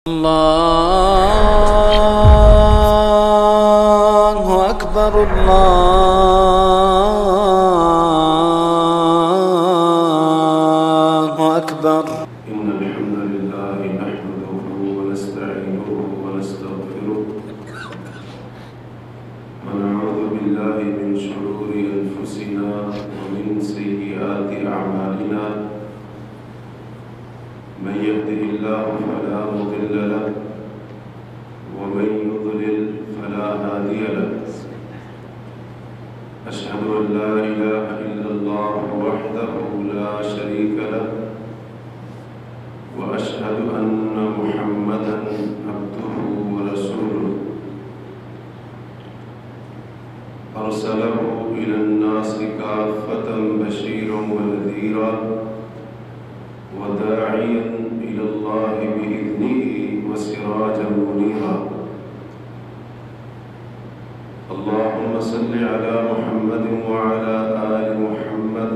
الله أكبر الله أكبر. إن الحمد لله نحمده ونستعينه ونستغفره ونعوذ بالله من شرور أنفسنا ومن سيئات أعمالنا من يهده الله فلا مضل له ومن يضلل فلا هادي له. أشهد أن لا إله إلا الله وحده لا شريك له وأشهد أن محمدا عبده ورسوله أرسله إلى الناس كافة بشيرا ونذيرا وداعيا إلى الله بإذنه وسراجا منيرا. اللهم صل على محمد وعلى آل محمد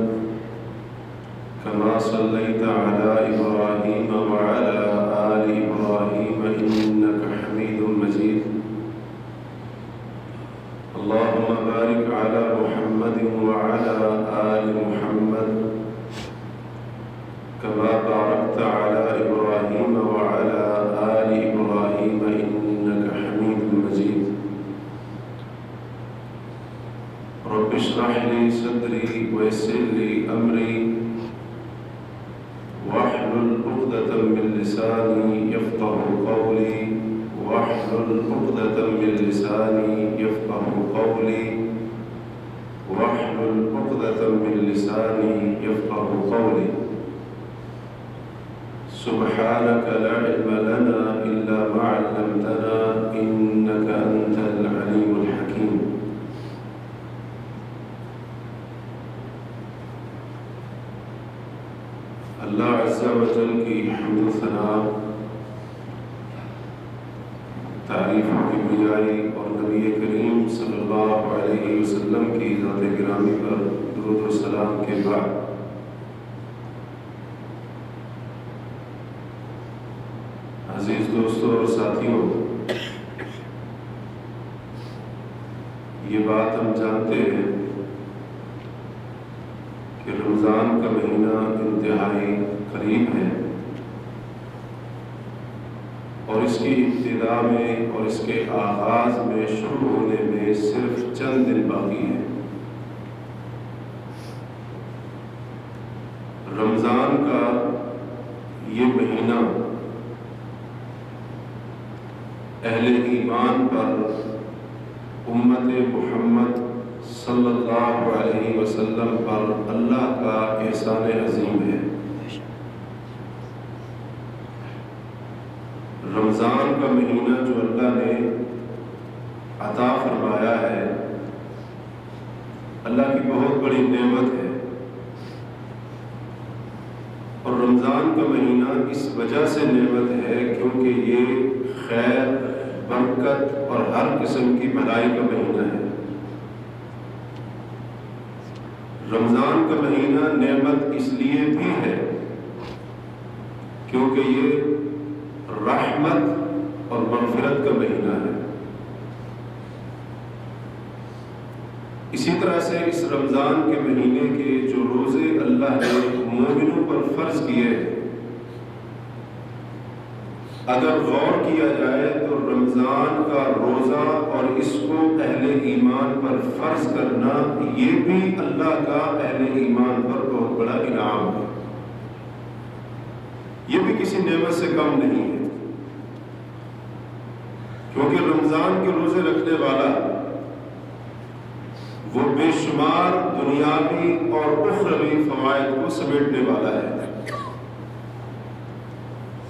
كما صليت على إبراهيم وعلى آل إبراهيم إنك حميد مجيد. اللهم بارك على محمد وعلى آل محمد كما باركت على إبراهيم وعلى آل إبراهيم إنك حميد مجيد. رب اشرح لي صدري ويسر لي أمري واحلل عقدة من لساني يفقه قولي واحلل عقدة من لساني يفقه قولي واحلل عقدة من لساني يفقه قولي. سبحانك لا علم لنا إلا ما علمتنا إنك أنت العليم الحكيم. اللہ عز و جل کی حمد و ثنا تعریف کی بجائی اور نبی کریم صلی اللہ علیہ وسلم کی ذات گرامی پر درود و سلام کے بعد عزیز دوستوں اور ساتھیوں، یہ بات ہم جانتے ہیں کہ رمضان کا مہینہ انتہائی قریب ہے اور اس کی ابتدا میں اور اس کے آغاز میں شروع ہونے میں صرف چند دن باقی ہیں۔ رمضان کا یہ مہینہ اہل ایمان پر امت محمد صلی اللہ علیہ وسلم پر اللہ کا احسان عظیم ہے۔ رمضان کا مہینہ جو اللہ نے عطا فرمایا ہے، اللہ کی بہت بڑی نعمت ہے، اور رمضان کا مہینہ اس وجہ سے نعمت ہے کیونکہ یہ خیر، برکت اور ہر قسم کی بھلائی کا مہینہ ہے۔ رمضان کا مہینہ نعمت اس لیے بھی ہے کیونکہ یہ رحمت اور مغفرت کا مہینہ ہے۔ اسی طرح سے اس رمضان کے مہینے کے جو روزے اللہ نے مومنوں پر فرض کیے ہیں، اگر غور کیا جائے تو رمضان کا روزہ اور اس کو اہل ایمان پر فرض کرنا، یہ بھی اللہ کا اہل ایمان پر بہت بڑا انعام ہے۔ یہ بھی کسی نعمت سے کم نہیں ہے، کیونکہ رمضان کے روزے رکھنے والا وہ بے شمار دنیاوی اور اخروی فوائد کو سمیٹنے والا ہے۔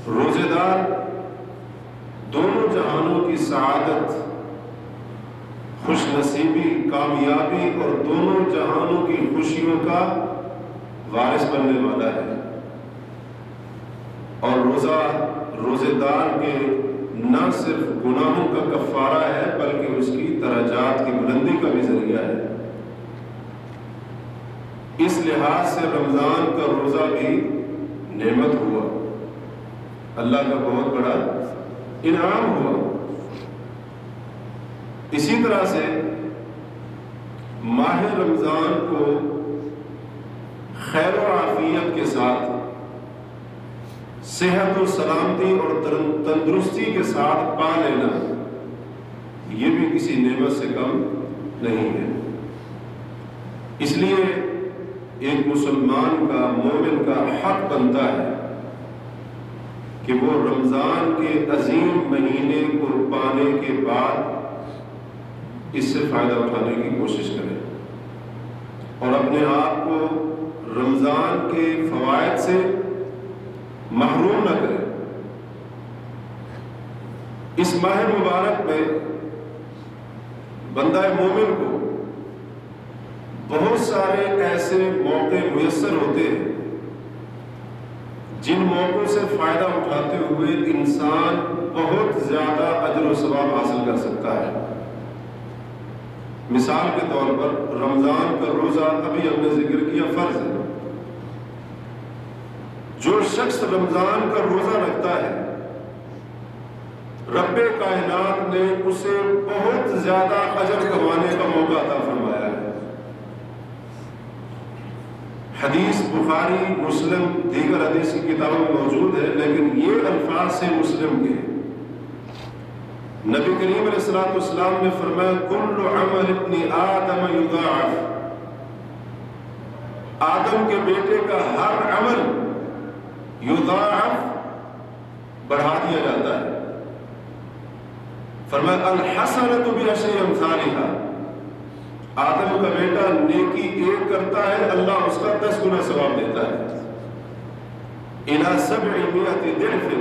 روزے دار دونوں جہانوں کی سعادت، خوش نصیبی، کامیابی اور دونوں جہانوں کی خوشیوں کا وارث بننے والا ہے، اور روزے دار کے نہ صرف گناہوں کا کفارہ ہے بلکہ اس کی درجات کی بلندی کا بھی ذریعہ ہے۔ اس لحاظ سے رمضان کا روزہ بھی نعمت ہوا، اللہ کا بہت بڑا انعام ہوا۔ اسی طرح سے ماہ رمضان کو خیر و عافیت کے ساتھ، صحت و سلامتی اور تندرستی کے ساتھ پا لینا، یہ بھی کسی نعمت سے کم نہیں ہے۔ اس لیے ایک مسلمان کا، مومن کا حق بنتا ہے کہ وہ رمضان کے عظیم مہینے کو پانے کے بعد اس سے فائدہ اٹھانے کی کوشش کرے اور اپنے آپ کو رمضان کے فوائد سے محروم نہ کرے۔ اس ماہ مبارک میں بندہ مومن کو بہت سارے ایسے موقع میسر ہوتے ہیں جن موقعوں سے فائدہ اٹھاتے ہوئے انسان بہت زیادہ اجر و ثواب حاصل کر سکتا ہے۔ مثال کے طور پر رمضان کا روزہ ابھی ہم نے ذکر کیا فرض ہے۔ جو شخص رمضان کا روزہ رکھتا ہے رب کائنات نے اسے بہت زیادہ اجر کمانے کا موقع عطا فرمایا ہے۔ حدیث بخاری، مسلم، دیگر حدیث کی کتابوں میں موجود ہے، لیکن یہ الفاظ سے مسلم کے نبی کریم علیہ الصلوۃ والسلام نے فرمایا کل عمل ابن آدم یضاعف، آدم کے بیٹے کا ہر عمل یضاعف بڑھا دیا جاتا ہے۔ فرمایا الحسنۃ بعشر امثالها، آدم کا بیٹا نیکی ایک کرتا ہے اللہ اس کا 10 گنا ثواب دیتا ہے۔ الی 700 ضعف،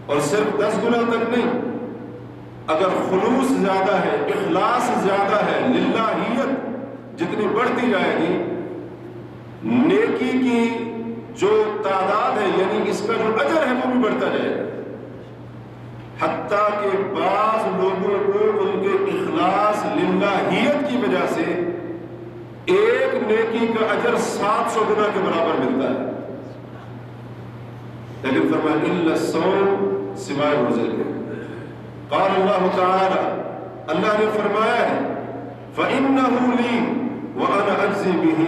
اور صرف 10 گنا تک نہیں، اگر خلوص زیادہ ہے، اخلاص زیادہ ہے، للہیت جتنی بڑھتی جائے گی، نیکی کی جو تعداد ہے یعنی اس کا جو اجر ہے وہ بھی بڑھتا جائے گا، حتیٰ کہ بعض لوگوں کو ان کے اخلاص للہیت کی وجہ سے ایک نیکی کا اجر 700 گنا کے برابر ملتا ہے۔ لیکن فرمایا الا الصوم، سوائے روزے کے۔ قال اللہ تعالی، اللہ نے فرمایا ہے فَإِنَّهُ لِي وَأَنَا أَجْزِي بِهِ،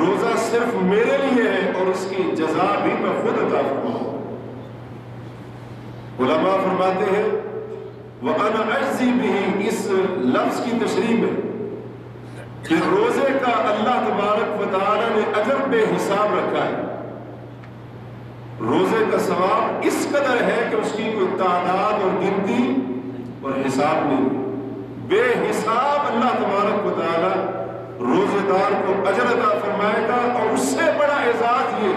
روزہ صرف میرے لیے ہے اور اس کی جزا بھی میں خود عطا فرماؤں۔ علماء فرماتے ہیں وَأَنَا أَجْزِي بِهِ، اس لفظ کی تشریح میں کہ روزے کا اللہ تبارک و تعالی نے اجر بے حساب رکھا ہے۔ روزے کا ثواب اس قدر ہے کہ اس کی کوئی تعداد اور گنتی اور حساب نہیں، بے حساب اللہ تبارک و تعالی روزے دار کو اجر عطا فرمائے گا۔ اور اس سے بڑا اعزاز یہ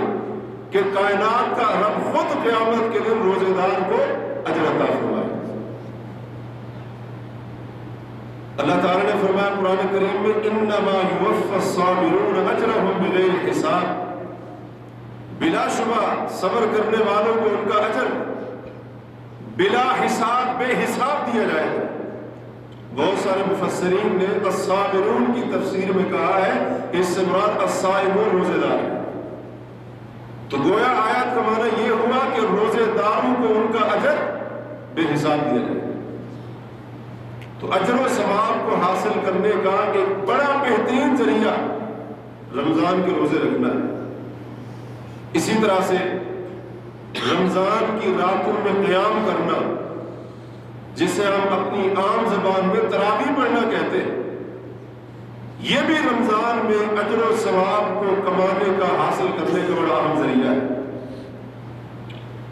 کہ کائنات کا رب خود قیامت کے دن روزے دار کو اجر عطا فرمائے گا۔ اللہ تعالی نے فرمایا قرآن کریم میں انما یوفی الصابرون اجرهم بغیر حساب، بلا شبہ صبر کرنے والوں کو ان کا اجر بلا حساب، بے حساب دیا جائے گا۔ بہت سارے مفسرین نے الصابرون کی تفسیر میں کہا ہے کہ اس سے مراد الصائمون، روزے دار ہے۔ تو گویا آیات کا معنی یہ ہوا کہ روزے داروں کو ان کا اجر بے حساب دیا جائے گا۔ تو اجر و ثواب کو حاصل کرنے کا ایک بڑا بہترین ذریعہ رمضان کے روزے رکھنا ہے۔ اسی طرح سے رمضان کی راتوں میں قیام کرنا، جسے ہم اپنی عام زبان میں تراویح پڑھنا کہتے ہیں، یہ بھی رمضان میں اجر و ثواب کو کمانے کا، حاصل کرنے کا بڑا اہم ذریعہ ہے۔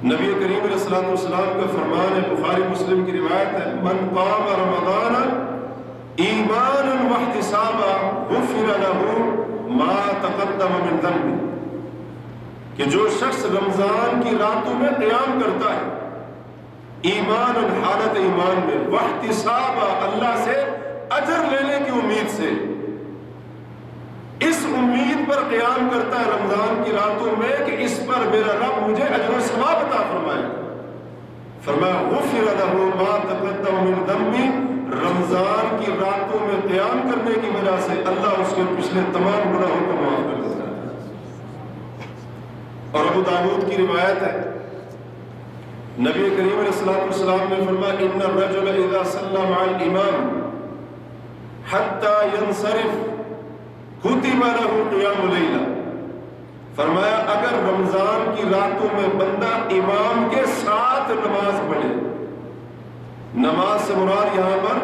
نبی کریم علیہ الصلوۃ والسلام کا فرمان ہے، بخاری مسلم کی روایت ہے من قام رمضان ایمانا واحتسابا غفر له ما تقدم من ذنبه، کہ جو شخص رمضان کی راتوں میں قیام کرتا ہے ایمان، حالت ایمان میں، واحتساب، اللہ سے اجر لینے کی امید سے، اس امید پر قیام کرتا ہے رمضان کی راتوں میں کہ اس پر میرا رب مجھے اجر و ثواب عطا فرمائے۔ فرمایا غفر له ما تقدم من ذنبه، رمضان کی راتوں میں قیام کرنے کی وجہ سے اللہ اس کے پچھلے تمام گناہوں کو معاف کر دیتا ہے۔ اور ابو داؤد کی روایت ہے نبی کریم علیہ السلام نے فرمایا ان الرجل اذا صلى مع الامام حتى ينصرف كتب له قيام ليلہ. فرمایا اگر رمضان کی راتوں میں بندہ امام کے ساتھ نماز پڑھے، نماز سے مراد یہاں پر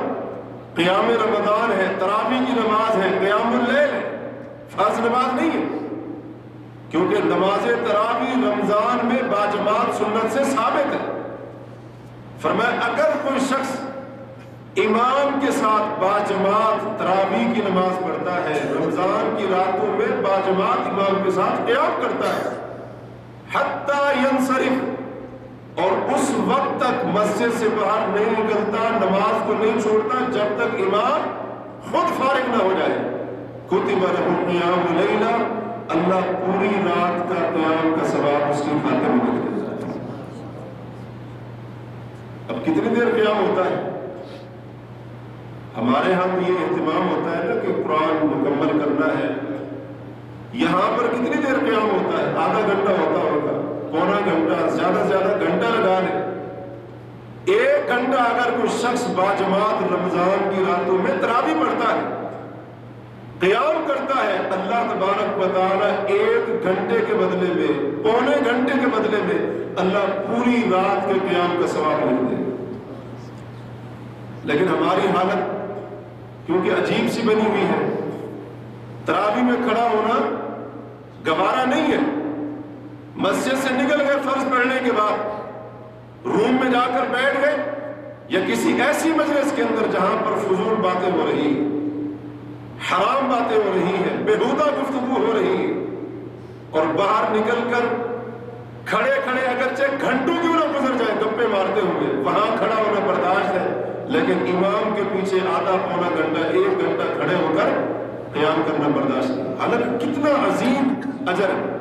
قیام رمضان ہے، تراویح کی نماز ہے، قیام اللیل ہے، فرض نماز نہیں ہے، کیونکہ نماز تراویح رمضان میں باجماعت سنت سے ثابت ہے. فرمایا اگر کوئی شخص امام کے ساتھ باجماعت تراویح کی نماز پڑھتا ہے، رمضان کی راتوں میں باجماعت امام کے ساتھ قیام کرتا ہے، حتی ینصرف، اور اس وقت تک مسجد سے باہر نہیں نکلتا، نماز کو نہیں چھوڑتا جب تک امام خود فارغ نہ ہو جائے، کتب لہ قیام لیلہ، اللہ پوری رات کا قیام کا ثواب اس کی خاطر میں لکھ دیتا ہے. اب کتنی دیر قیام ہوتا ہے؟ ہمارے ہاں تو یہ اہتمام ہوتا ہے نا کہ قرآن مکمل کرنا ہے. یہاں پر کتنی دیر قیام ہوتا ہے؟ آدھا گھنٹہ ہوتا ہوگا، پونا گھنٹہ، زیادہ سے زیادہ گھنٹہ لگا لیں. 1 گھنٹہ اگر کوئی شخص باجماعت رمضان کی راتوں میں تراویح پڑھتا ہے، قیام کرتا ہے، اللہ تبارک و تعالی 1 گھنٹے کے بدلے میں، پونے گھنٹے کے بدلے میں اللہ پوری رات کے قیام کا ثواب لکھ دے. لیکن ہماری حالت کیونکہ عجیب سی بنی ہوئی ہے، تراویح میں کھڑا ہونا گوارا نہیں ہے. مسجد سے نکل گئے فرض پڑھنے کے بعد، روم میں جا کر بیٹھ گئے یا کسی ایسی مجلس کے اندر جہاں پر فضول باتیں ہو رہی ہیں، حرام باتیں ہو رہی ہیں، بےہودہ گفتگو ہو رہی ہے، اور باہر نکل کر کھڑے کھڑے اگرچہ گھنٹوں کیوں نہ گزر جائے گپے مارتے ہوئے، وہاں کھڑا ہونا برداشت ہے، لیکن امام کے پیچھے آدھا پونا گھنٹہ 1 گھنٹہ کھڑے ہو کر قیام کرنا برداشت ہے. حالانکہ کتنا عظیم اجر ہے،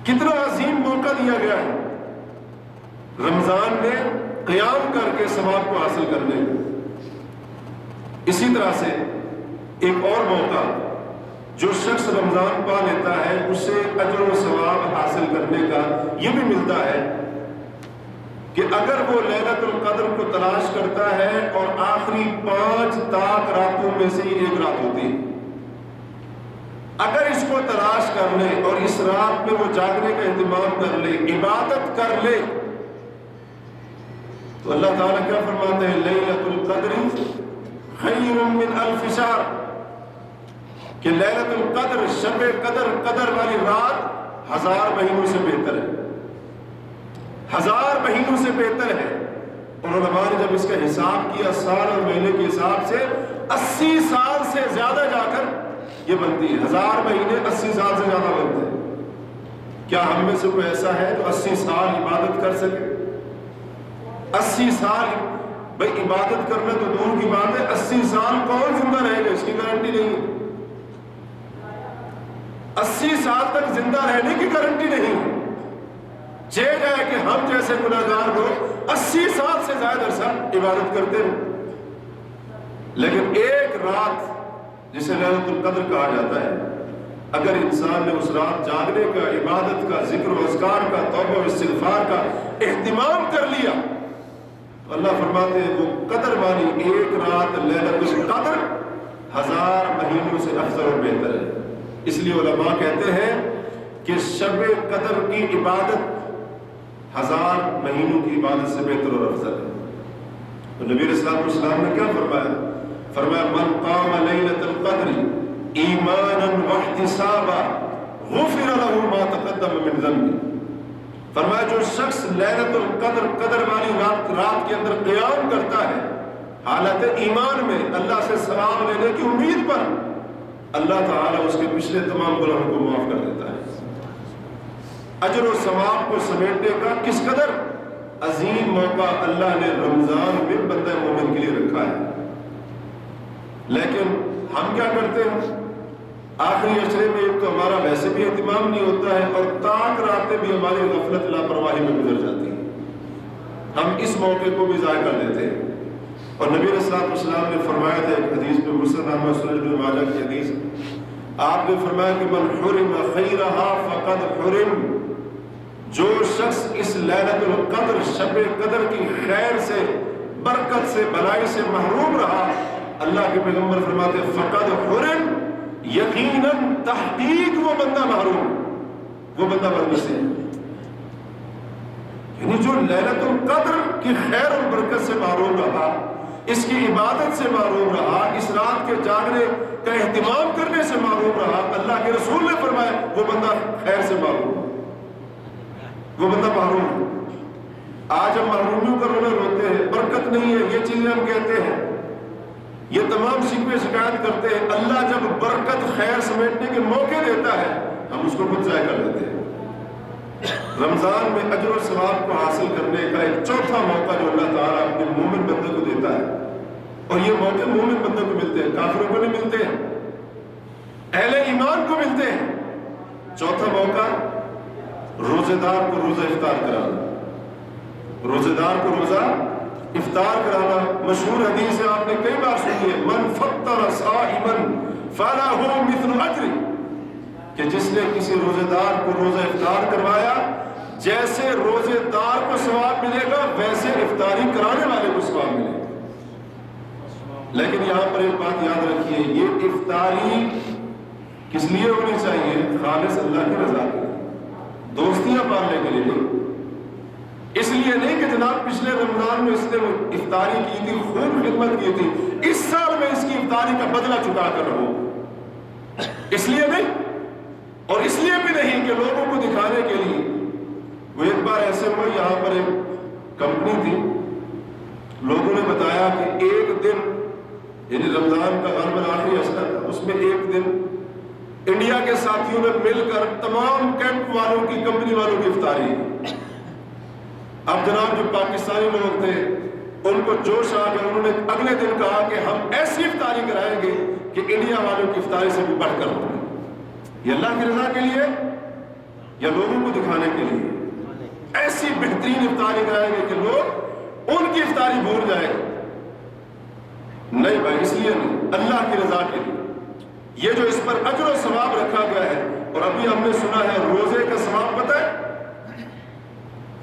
کتنا عظیم موقع دیا گیا ہے رمضان میں قیام کر کے ثواب کو حاصل کرنے. اسی طرح سے ایک اور موقع جو شخص رمضان پا لیتا ہے اسے اجر و ثواب حاصل کرنے کا یہ بھی ملتا ہے کہ اگر وہ لیلۃ القدر کو تلاش کرتا ہے اور آخری 5 طاق راتوں میں سے 1 رات ہوتی ہے، اگر اس کو تلاش کر لے اور اس رات میں وہ جاگنے کا اہتمام کر لے، عبادت کر لے، تو اللہ تعالیٰ کیا فرماتے ہیں؟ لیلۃ القدر خیر من 1000 شہر، کہ لیلۃ القدر، شب قدر، قدر والی رات 1000 مہینوں سے بہتر ہے، 1000 مہینوں سے بہتر ہے. اور علماء نے جب اس کا حساب کیا سال اور مہینے کے حساب سے 80 سال سے زیادہ جا کر یہ بنتی ہے. 1000 مہینے 80 سال سے زیادہ بنتے ہیں. کیا ہم میں سے کوئی ایسا ہے جو 80 سال عبادت کر سکے؟ 80 سال بھائی عبادت کرنا تو دور کی بات ہے، 80 سال کون زندہ رہے گا اس کی گارنٹی نہیں ہے. 80 سال تک زندہ رہنے کی گارنٹی نہیں. جائے کہ ہم جیسے گناہگار لوگ 80 سال سے زیادہ عرصہ عبادت کرتے ہیں، لیکن 1 رات جسے لیلۃ القدر کہا جاتا ہے، اگر انسان نے اس رات جاگنے کا، عبادت کا، ذکر و اذکار کا، توبہ و استغفار کا اہتمام کر لیا، تو اللہ فرماتے ہیں وہ قدر والی 1 رات لیلۃ القدر 1000 مہینوں سے افضل اور بہتر ہے. اس لیے علماء کہتے ہیں کہ شب قدر کی عبادت 1000 مہینوں کی عبادت سے بہتر اور افضل ہے. تو نبی علیہ السلام نے کیا فرمایا؟ فرمایا من قام لیلۃ القدر ایمانا واحتسابا غفر له ما تقدم من ذنبه. فرمایا جو شخص لیلۃ القدر، قدر والی رات کے اندر قیام کرتا ہے حالت ایمان میں، اللہ سے ثواب لینے کی امید پر، اللہ تعالیٰ اس کے پچھلے تمام گناہوں کو معاف کر دیتا ہے. اجر و ثواب کو سمیٹنے کا کس قدر عظیم موقع اللہ نے رمضان میں بندہ مومن کے لیے رکھا ہے. لیکن ہم کیا کرتے ہیں؟ آخری عشرے میں ایک تو ہمارا ویسے بھی اہتمام نہیں ہوتا ہے، اور طاق راتیں بھی ہماری غفلت لاپرواہی میں گزر جاتی ہیں. ہم اس موقع کو بھی ضائع کر دیتے ہیں. اور نبی علیہ السلام نے فرمایا تھا ایک حدیث میں، مسند احمد، سنن ابن ماجہ کی حدیث، آپ نے فرمایا کہ من حرم خیرہا فقد حرم، جو شخص اس لیلۃ القدر شب قدر کی خیر سے، برکت سے، بھلائی سے محروم رہا، اللہ کے پیغمبر فرماتے فقد حرم، یقیناً تحقیق وہ بندہ محروم، وہ بندہ بدنصیب۔ یعنی جو لیلۃ القدر کی خیر اور برکت سے محروم رہا، اس کی عبادت سے محروم رہا، اس رات کے جاگنے کا اہتمام کرنے سے محروم رہا، اللہ کے رسول نے فرمایا وہ بندہ خیر سے محروم، وہ بندہ محروم ہے۔ آج ہم محرومیوں کا رونا روتے ہیں، برکت نہیں ہے، یہ چیزیں ہم کہتے ہیں، یہ تمام شکوے شکایت کرتے ہیں۔ اللہ جب برکت خیر سمیٹنے کے موقع دیتا ہے ہم اس کو خود ضائع کر لیتے ہیں۔ رمضان میں اجر و ثواب کو حاصل کرنے کا ایک چوتھا موقع جو اللہ تعالیٰ اپنے مومن بندے کو دیتا ہے، اور یہ موقع مومن بندوں کو ملتے ہیں، کافروں کو نہیں ملتے ہیں، اہل ایمان کو ملتے ہیں۔ چوتھا موقع روزے دار کو روزہ افطار کرانا، روزے دار کو روزہ افطار کرانا۔ مشہور حدیث ہے، آپ نے کئی بار سنی ہے، من فطر صائما فلہ مثل اجر، کہ جس نے کسی روزے دار کو روزہ افطار کروایا، جیسے روزے دار کو ثواب ملے گا ویسے افطاری کرانے والے کو ثواب ملے گا۔ لیکن یہاں پر ایک بات یاد رکھیے، یہ افطاری کس لیے ہونی چاہیے؟ خالص اللہ کی رضا کے لیے، دوستیاں پالنے کے لیے نہیں۔ اس لیے نہیں کہ جناب پچھلے رمضان میں اس نے افطاری کی تھی، خوب خدمت کی تھی، اس سال میں اس کی افطاری کا بدلہ چکا کر رہوں، اس لیے نہیں، اور اس لیے بھی نہیں کہ لوگوں کو دکھانے کے لیے۔ وہ ایک بار ایسے ہوا، یہاں پر ایک کمپنی تھی، لوگوں نے بتایا کہ ایک دن، یعنی رمضان کا غالباً آخری اشرا تھا، اس میں ایک دن انڈیا کے ساتھیوں نے مل کر تمام کیمپ والوں کی، کمپنی والوں کی افطاری کی۔ اب جناب جو پاکستانی لوگ تھے ان کو جوش آ گیا، انہوں نے اگلے دن کہا کہ ہم ایسی افطاری کرائیں گے کہ انڈیا والوں کی افطاری سے بھی بڑھ کر ہوگی۔ یہ اللہ کی رضا کے لیے یا لوگوں کو دکھانے کے لیے؟ ایسی بہترین افطاری کرائیں گے کہ لوگ ان کی افطاری بھول جائیں۔ نہیں بھائی، اس لیے نہیں، اللہ کی رضا کے لیے۔ یہ جو اس پر اجر و ثواب رکھا گیا ہے، اور ابھی ہم نے سنا ہے روزے کا ثواب پتہ ہے؟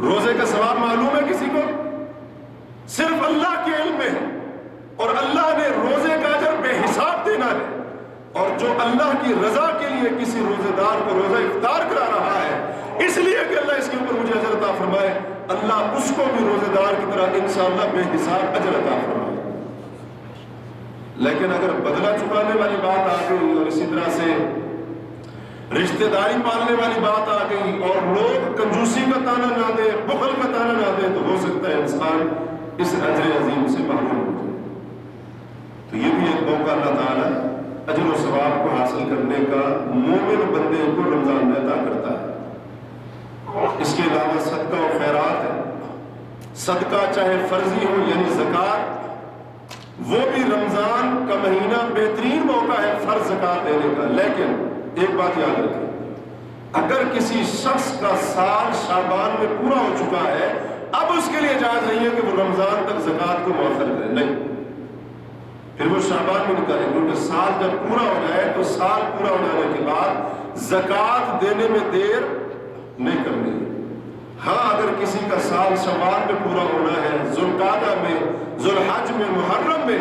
روزے کا ثواب معلوم ہے کسی کو؟ صرف اللہ کے علم میں ہے، اور اللہ نے روزے کا اجر بے حساب دینا ہے۔ اور جو اللہ کی رضا کے لیے کسی روزے دار کو روزہ افطار کرا رہا ہے، اس لیے کہ اللہ اس کے اوپر مجھے اجر عطا فرمائے، اللہ اس کو بھی روزے دار کی طرح انشاءاللہ بے حساب اجر عطا فرمائے۔ لیکن اگر بدلہ چکانے والی بات آ گئی، اور اسی طرح سے رشتہ داری پالنے والی بات آ گئی، اور لوگ کنجوسی کا تانا نہ دے، بخل کا تانا نہ دے، تو ہو سکتا ہے انسان اس اجر عظیم سے محروم ہو جائے۔ تو یہ بھی ایک موقع اللہ تعالیٰ اجر و ثواب کو حاصل کرنے کا مومن بندے کو رمضان میں عطا کرتا ہے۔ اس کے علاوہ صدقہ و خیرات ہے، صدقہ چاہے فرضی ہو یعنی زکوٰۃ، وہ بھی رمضان کا مہینہ بہترین موقع ہے فرض زکوٰۃ دینے کا۔ لیکن ایک بات یاد رکھیں، اگر کسی شخص کا سال شعبان میں پورا ہو چکا ہے، اب اس کے لیے اجازت نہیں ہے کہ وہ رمضان تک زکوٰۃ کو مؤخر کرے، نہیں، پھر وہ شعبان میں نکالے، کیونکہ سال جب پورا ہو جائے تو سال پورا ہو جانے کے بعد زکوٰۃ دینے میں دیر نہیں کرنی ہے۔ ہاں اگر کسی کا سال شوال میں پورا ہونا ہے، ذوالقعدہ میں، ذوالحج میں، محرم میں،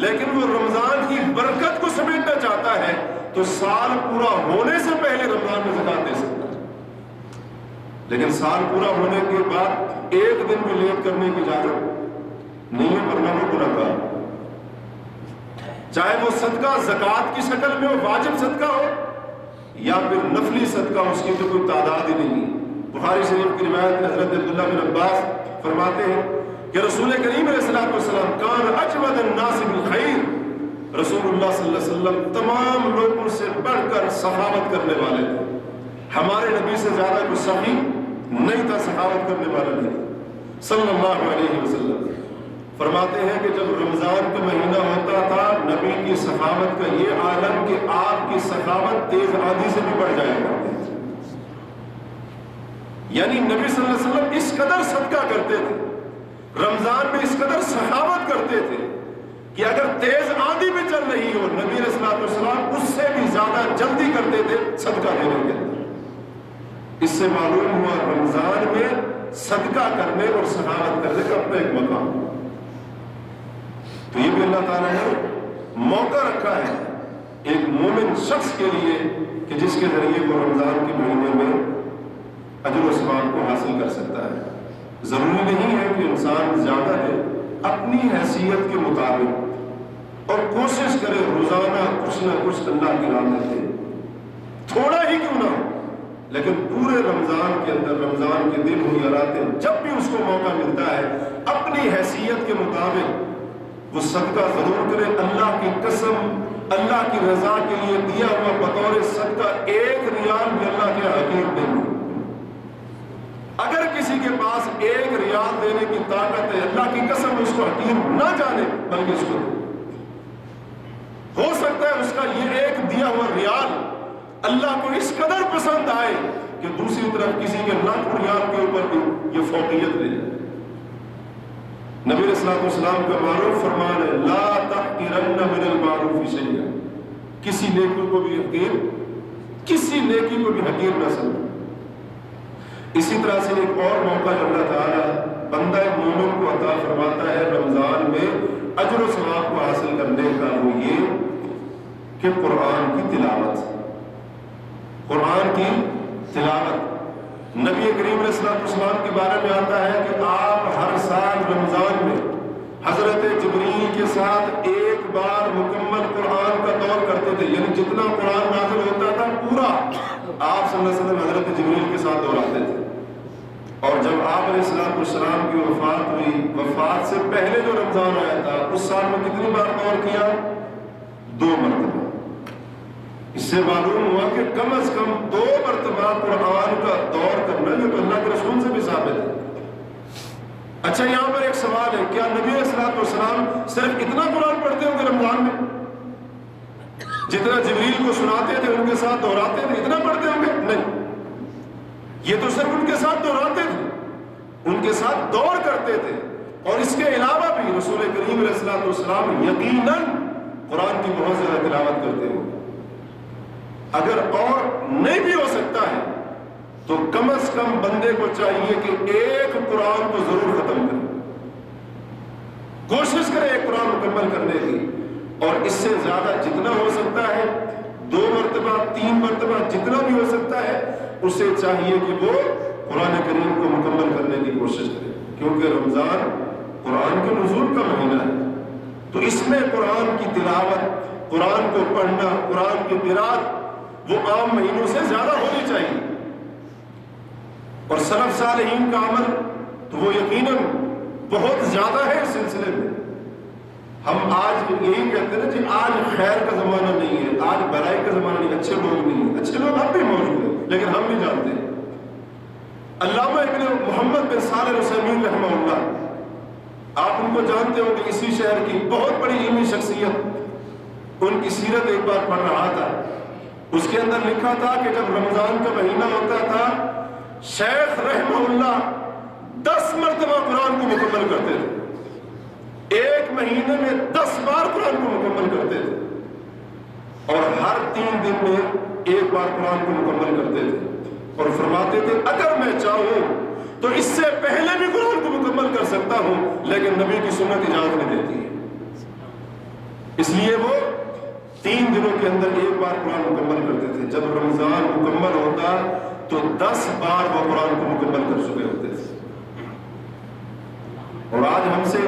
لیکن وہ رمضان کی برکت کو سمیٹنا چاہتا ہے، تو سال پورا ہونے سے پہلے رمضان میں زکوٰۃ دے سکتا ہے۔ لیکن سال پورا ہونے کے بعد ایک دن بھی لیٹ کرنے کی اجازت نہیں ہے، ورنہ وہ گناہ گار، چاہے وہ صدقہ زکوٰۃ کی شکل میں ہو، واجب صدقہ ہو، یا پھر نفلی صدقہ، اس کی تو کوئی تعداد ہی نہیں۔ بخاری شریف کی روایت میں حضرت عبداللہ بن عباس فرماتے ہیں کہ رسول کریم علیہ السلام کان اجود الناس بالخیر، رسول اللہ صلی اللہ علیہ وسلم تمام لوگوں سے بڑھ کر سخاوت کرنے والے تھے۔ ہمارے نبی سے زیادہ کوئی سخی نہیں تھا، سخاوت کرنے والا نہیں، صلی اللہ علیہ وسلم۔ فرماتے ہیں کہ جب رمضان کا مہینہ ہوتا تھا، نبی کی سخاوت کا یہ عالم کہ آپ کی سخاوت تیز آندھی سے بھی بڑھ جایا کرتی تھی۔ یعنی نبی صلی اللہ علیہ وسلم اس قدر صدقہ کرتے تھے، رمضان میں اس قدر سخاوت کرتے تھے کہ اگر تیز آندھی بھی چل رہی ہو، نبی علیہ السلام اس سے بھی زیادہ جلدی کرتے تھے صدقہ دینے کے اندر۔ اس سے معلوم ہوا رمضان میں صدقہ کرنے اور سخاوت کرنے کا اپنا ایک مقام. تو یہ بھی اللہ تعالیٰ نے موقع رکھا ہے ایک مومن شخص کے لیے کہ جس کے ذریعے وہ رمضان کے مہینے میں اجر و ثواب کو حاصل کر سکتا ہے. ضروری نہیں ہے کہ انسان زیادہ ہے، اپنی حیثیت کے مطابق اور کوشش کرے روزانہ کچھ نہ کچھ اللہ کی راہ میں دے، تھوڑا ہی کیوں نہ ہو، لیکن پورے رمضان کے اندر، رمضان کے دن ہو یا راتیں، جب بھی اس کو موقع ملتا ہے اپنی حیثیت کے مطابق وہ صدقہ ضرور کرے. اللہ کی قسم، اللہ کی رضا کے لیے دیا ہوا بطور صدقہ 1 ریال بھی اللہ کے حقیر نہیں. اگر کسی کے پاس 1 ریال دینے کی طاقت ہے، اللہ کی قسم اس کو حقیر نہ جانے بلکہ اس کو ہو سکتا ہے اس کا یہ ایک دیا ہوا ریال اللہ کو اس قدر پسند آئے کہ دوسری طرف کسی کے لاکھوں ریال کے اوپر بھی یہ فوقیت لے جائے. نبی علیہ الصلوۃ والسلام کا معروف فرمان ہے لا تحقرن من المعروف شیئا، کسی نیکی کو بھی حقیر، کسی نیکی کو بھی حقیر نہ سمجھو. اسی طرح سے ایک اور موقع جو اللہ تعالیٰ بندہ مومن کو عطا فرماتا ہے رمضان میں اجر و ثواب کو حاصل کرنے کا، وہ یہ کہ قرآن کی تلاوت. قرآن کی تلاوت نبی کریم علیہ الصلوۃ والسلام کے بارے میں آتا ہے کہ آپ ہر سال رمضان میں حضرت جبریل کے ساتھ 1 بار مکمل قرآن کا دور کرتے تھے. یعنی جتنا قرآن نازل ہوتا تھا پورا آپ صلی اللہ علیہ وسلم حضرت جبریل کے ساتھ دہراتے تھے. اور جب آپ علیہ الصلوۃ والسلام کی وفات ہوئی، وفات سے پہلے جو رمضان آیا تھا اس سال میں کتنی بار دور کیا؟ 2 مرتبہ. اس سے معلوم ہوا کہ کم از کم 2 مرتبہ قرآن کا دور کرنا یہ تو اللہ کے رسول سے بھی ثابت ہے. اچھا یہاں پر ایک سوال ہے، کیا نبی علیہ الصلوۃ والسلام صرف اتنا قرآن پڑھتے ہوں گے رمضان میں؟ جتنا جبریل کو سناتے تھے ان کے ساتھ دہراتے تھے اتنا پڑھتے ہوں گے؟ نہیں، یہ تو صرف ان کے ساتھ دہراتے تھے، ان کے ساتھ دور کرتے تھے. اور اس کے علاوہ بھی رسول کریم علیہ الصلوۃ والسلام یقیناً قرآن کی بہت زیادہ تلاوت کرتے ہیں. اگر اور نہیں بھی ہو سکتا ہے تو کم از کم بندے کو چاہیے کہ ایک قرآن کو ضرور ختم کرے، کوشش کرے ایک قرآن مکمل کرنے کی. اور اس سے زیادہ جتنا ہو سکتا ہے 2 مرتبہ 3 مرتبہ جتنا بھی ہو سکتا ہے اسے چاہیے کہ وہ قرآن کریم کو مکمل کرنے کی کوشش کرے. کیونکہ رمضان قرآن کے نزول کا مہینہ ہے، تو اس میں قرآن کی تلاوت، قرآن کو پڑھنا، قرآن کی قرات وہ عام مہینوں سے زیادہ ہونی چاہیے. اور سلف صالحین کا عمل تو وہ یقیناً بہت زیادہ ہے اس سلسلے میں. ہم آج یہی کہتے ہیں جی آج خیر کا زمانہ نہیں ہے، آج برائی کا زمانہ نہیں، اچھے لوگ نہیں ہیں. اچھے لوگ اب بھی موجود ہیں لیکن ہم بھی جانتے ہیں. علامہ ابن محمد بن صالح العثیمین رحمہ اللہ، آپ ان کو جانتے ہوں کہ اسی شہر کی بہت بڑی علمی شخصیت. ان کی سیرت ایک بار پڑھ رہا تھا، اس کے اندر لکھا تھا کہ جب رمضان کا مہینہ ہوتا تھا شیخ رحمہ اللہ 10 مرتبہ قرآن کو مکمل کرتے تھے. ایک مہینے میں 10 بار قرآن کو مکمل کرتے تھے، اور ہر 3 دن میں 1 بار قرآن کو مکمل کرتے تھے. اور فرماتے تھے اگر میں چاہوں تو اس سے پہلے بھی قرآن کو مکمل کر سکتا ہوں، لیکن نبی کی سنت اجازت نہیں دیتی ہے. اس لیے وہ 3 دنوں کے اندر 1 بار قرآن مکمل کرتے تھے. جب رمضان مکمل ہوتا تو 10 بار وہ قرآن کو مکمل کر چکے ہوتے تھے. اور آج ہم سے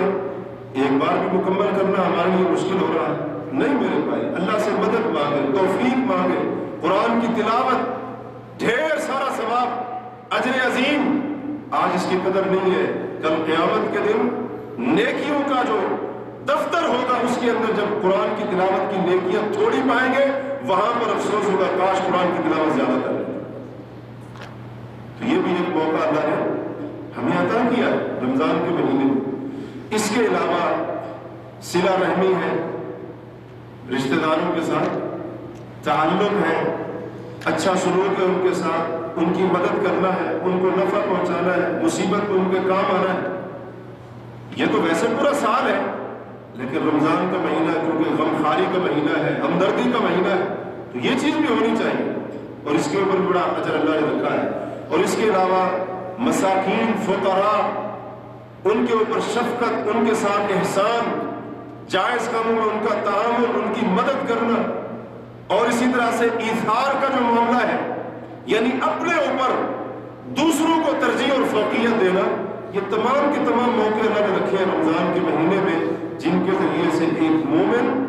1 بار بھی مکمل کرنا ہمارے لیے مشکل ہو رہا ہے. نہیں میرے بھائی، اللہ سے مدد مانگے، توفیق مانگے. قرآن کی تلاوت ڈھیر سارا ثواب، اجر عظیم. آج اس کی قدر نہیں ہے. کل قیامت کے دن نیکیوں کا جو دفتر ہوگا اس کے اندر جب قرآن کی تلاوت کی نیکیاں تھوڑی پائیں گے وہاں پر افسوس ہوگا کاش قرآن کی تلاوت زیادہ کر لیں. تو یہ بھی ایک موقع اللہ نے ہمیں عطا کیا رمضان کے مہینے میں. اس کے علاوہ صلہ رحمی ہے، رشتہ داروں کے ساتھ تعلق ہے، اچھا سلوک ہے ان کے ساتھ، ان کی مدد کرنا ہے، ان کو نفع پہنچانا ہے، مصیبت میں ان کے کام آنا ہے. یہ تو ویسے پورا سال ہے، لیکن رمضان کا مہینہ کیونکہ غمخواری کا مہینہ ہے، ہمدردی کا مہینہ ہے، تو یہ چیز بھی ہونی چاہیے. اور اس کے اوپر بڑا اجر اللہ نے رکھا ہے. اور اس کے علاوہ مساکین، فقراء، ان کے اوپر شفقت، ان کے ساتھ احسان، جائز کاموں میں ان کا تعاون، ان کی مدد کرنا، اور اسی طرح سے ایثار کا جو معاملہ ہے، یعنی اپنے اوپر دوسروں کو ترجیح اور فوقیت دینا، یہ تمام کے تمام موقع اللہ نے رکھے ہیں رمضان کے مہینے میں، جن کے ذریعے سے ایک مومن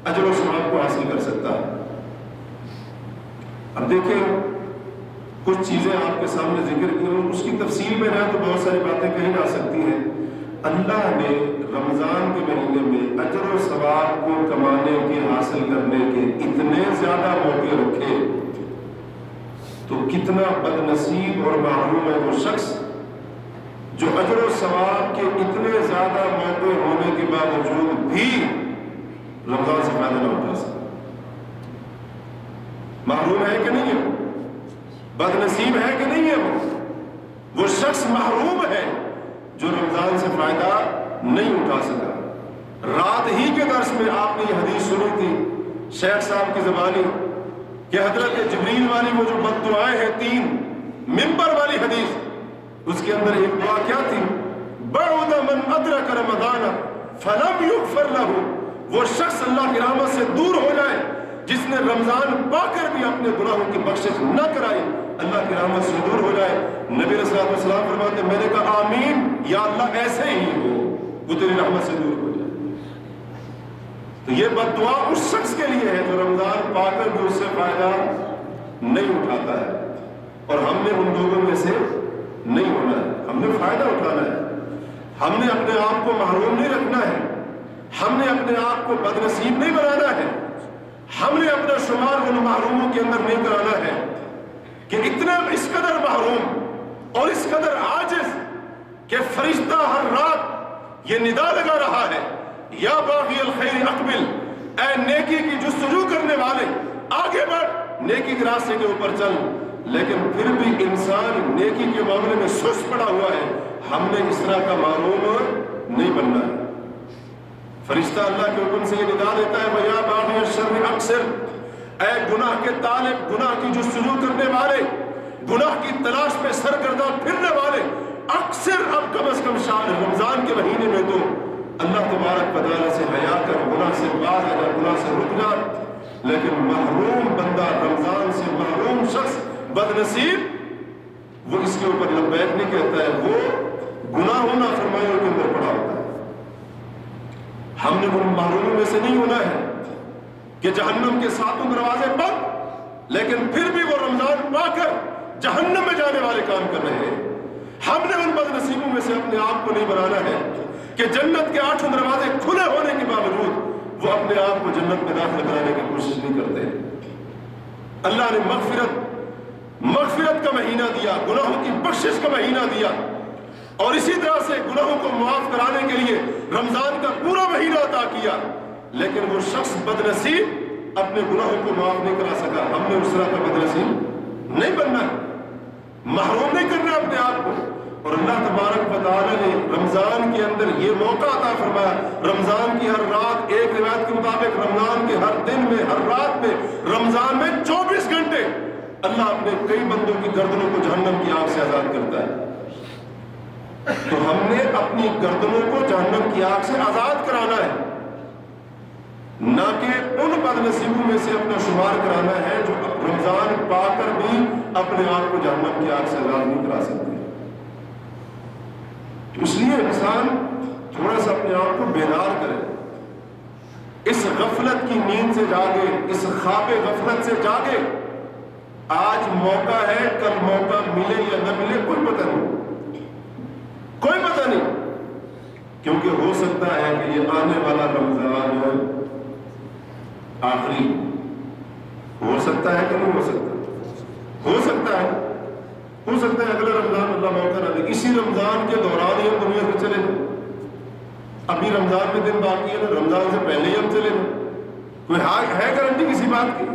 اجر و ثواب کو حاصل کر سکتا ہے۔ اب دیکھیں کچھ چیزیں آپ کے سامنے ذکر کی، اس کی تفصیل میں رہے تو بہت ساری باتیں کہی جا سکتی ہیں۔ اللہ نے رمضان کے مہینے میں اجر و ثواب کو کمانے کے، حاصل کرنے کے اتنے زیادہ موقع رکھے، تو کتنا بد نصیب اور محروم ہے وہ شخص جو اجر و ثواب کے اتنے زیادہ موقع ہونے کے باوجود بھی رمضان سے فائدہ نہ اٹھا سکتا۔ محروم ہے کہ نہیں ہے؟ بد نصیب ہے کہ نہیں ہے؟ وہ شخص محروم ہے جو رمضان سے فائدہ نہیں اٹھا سکا۔ رات ہی کے درس میں آپ نے یہ حدیث سنی تھی شیخ صاحب کی زبانی کہ حضرت جبریل والی وہ جو بد دعائیں ہیں 3 منبر والی حدیث، اس کے اندر ایک دعا کیا تھی؟ بعد من ادرک رمضان فلم یغفر لہ، وہ شخص اللہ کی رحمت سے دور ہو جائے جس نے رمضان پا کر بھی اپنے گناہوں کی بخشش نہ کرائی، اللہ کی رحمت سے دور ہو جائے۔ نبی صلی اللہ علیہ وسلم فرماتے میں نے کہا آمین، یا اللہ ایسے ہی ہو، وہ تیری رحمت سے دور ہو جائے۔ تو یہ بد دعا اس شخص کے لیے ہے جو رمضان پا کر بھی اس سے فائدہ نہیں اٹھاتا ہے، اور ہم نے ان لوگوں میں سے نہیں ہونا ہے۔ ہم نے فائدہ اٹھانا ہے، ہم نے اپنے آپ کو محروم نہیں رکھنا ہے، ہم نے اپنے آپ کو بد نصیب نہیں بنانا ہے، ہم نے اپنا شمار ان محروموں کے اندر نہیں کرانا ہے کہ اتنا اس قدر محروم اور اس قدر عاجز کہ فرشتہ ہر رات یہ ندا لگا رہا ہے یا باغی الخیر اقبل، اے نیکی کی جستجو کرنے والے آگے بڑھ، نیکی کے راستے کے اوپر چل، لیکن پھر بھی انسان نیکی کے معاملے میں سست پڑا ہوا ہے۔ ہم نے اس طرح کا محروم نہیں بننا ہے۔ فرشتہ اللہ کے حکم سے یہ ندا دیتا ہے وَيَا بَاغِيَ الشَّرِّ أَقْصِرْ، اے گناہ کے طالب، گناہ کی جستجو کرنے والے، گناہ کی تلاش میں سرگرداں پھرنے والے، اکثر اب کم از کم شاہ رمضان کے مہینے میں تو اللہ تبارک و تعالیٰ سے حیا کر، گناہ سے باز آ جا، گناہ سے رک جا۔ لیکن محروم بندہ، رمضان سے محروم شخص، بد نصیب، وہ اس کے اوپر لبیک نہیں کہتا ہے، وہ گناہوں نافرمانیوں کے اندر پڑا ہوتا ہے۔ ہم نے ان محروموں میں سے نہیں ہونا ہے کہ جہنم کے 7 دروازے بند، لیکن پھر بھی وہ رمضان پا کر جہنم میں جانے والے کام کر رہے ہیں۔ ہم نے ان بد نصیبوں میں سے اپنے آپ کو نہیں بنانا ہے کہ جنت کے 8 دروازے کھلے ہونے کے باوجود وہ اپنے آپ کو جنت میں داخل کرانے کی کوشش نہیں کرتے۔ اللہ نے مغفرت کا مہینہ دیا، گناہوں کی بخشش کا مہینہ دیا، اور اسی طرح سے گناہوں کو معاف کرانے کے لیے رمضان کا پورا مہینہ عطا کیا، لیکن وہ شخص بد نصیب اپنے گناہوں کو معاف نہیں کرا سکا۔ ہم نے اس طرح کا بد نصیب نہیں بننا ہے، محروم نہیں کرنا اپنے آپ کو۔ اور اللہ تبارک و تعالیٰ نے رمضان کے اندر یہ موقع عطا فرمایا، رمضان کی ہر رات، ایک روایت کے مطابق رمضان کے ہر دن میں، ہر رات میں، رمضان میں 24 گھنٹے اللہ اپنے کئی بندوں کی گردنوں کو جہنم کی آگ سے آزاد کرتا ہے۔ تو ہم نے اپنی گردنوں کو جہنم کی آگ سے آزاد کرانا ہے، نہ کہ ان بد نصیبوں میں سے اپنا شمار کرانا ہے جو رمضان پا کر بھی اپنے آپ کو جہنم کی آگ سے آزاد نہیں کرا سکتے۔ اس لیے انسان تھوڑا سا اپنے آپ کو بیدار کرے، اس غفلت کی نیند سے جاگے، اس خواب غفلت سے جاگے۔ آج موقع ہے، کل موقع ملے یا نہ ملے کوئی پتہ نہیں، کوئی پتہ نہیں، کیونکہ ہو سکتا ہے کہ یہ آنے والا رمضان آخری ہو سکتا ہے کہ نہیں ہو سکتا، ہو سکتا ہے اگلا رمضان اللہ موقع نہ دے، اسی رمضان کے دوران ہی ہم دنیا سے چلے جائیں۔ ابھی رمضان میں دن باقی ہے نا، رمضان سے پہلے ہی ہم چلے جائیں، کوئی ہے گارنٹی کسی بات کی؟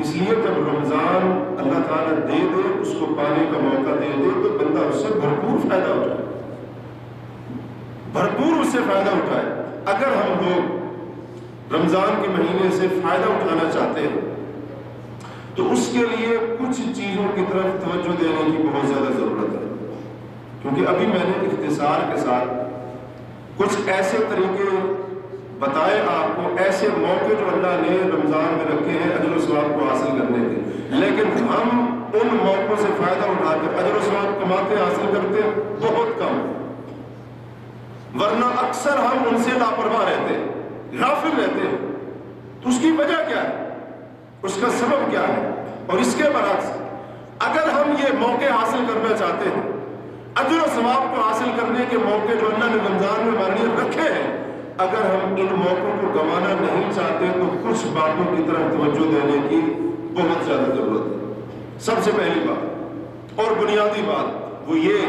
اس لیے جب رمضان اللہ تعالیٰ دے دے، اس کو پانے کا موقع دے دے، تو بندہ اس سے بھرپور فائدہ اٹھائے، بھرپور اس سے فائدہ اٹھائے۔ اگر ہم لوگ رمضان کے مہینے سے فائدہ اٹھانا چاہتے ہیں تو اس کے لیے کچھ چیزوں کی طرف توجہ دینے کی بہت زیادہ ضرورت ہے، کیونکہ ابھی میں نے اختصار کے ساتھ کچھ ایسے طریقے بتائے آپ کو، ایسے موقع جو اللہ نے رمضان میں رکھے ہیں اجر و ثواب کو حاصل کرنے کے، لیکن ہم ان موقعوں سے فائدہ اٹھا کر اجر و ثواب کماتے حاصل کرتے بہت کم، ورنہ اکثر ہم ان سے لاپرواہ رہتے ہیں، غافل رہتے ہیں۔ تو اس کی وجہ کیا ہے، اس کا سبب کیا ہے؟ اور اس کے برعکس اگر ہم یہ موقع حاصل کرنا چاہتے ہیں، اجر و ثواب کو حاصل کرنے کے موقع جو اللہ نے رمضان میں ہمارے لیے رکھے ہیں، اگر ہم ان موقعوں کو گنوانا نہیں چاہتے تو کچھ باتوں کی طرف توجہ دینے کی بہت زیادہ ضرورت ہے۔ سب سے پہلی بات اور بنیادی بات وہ یہ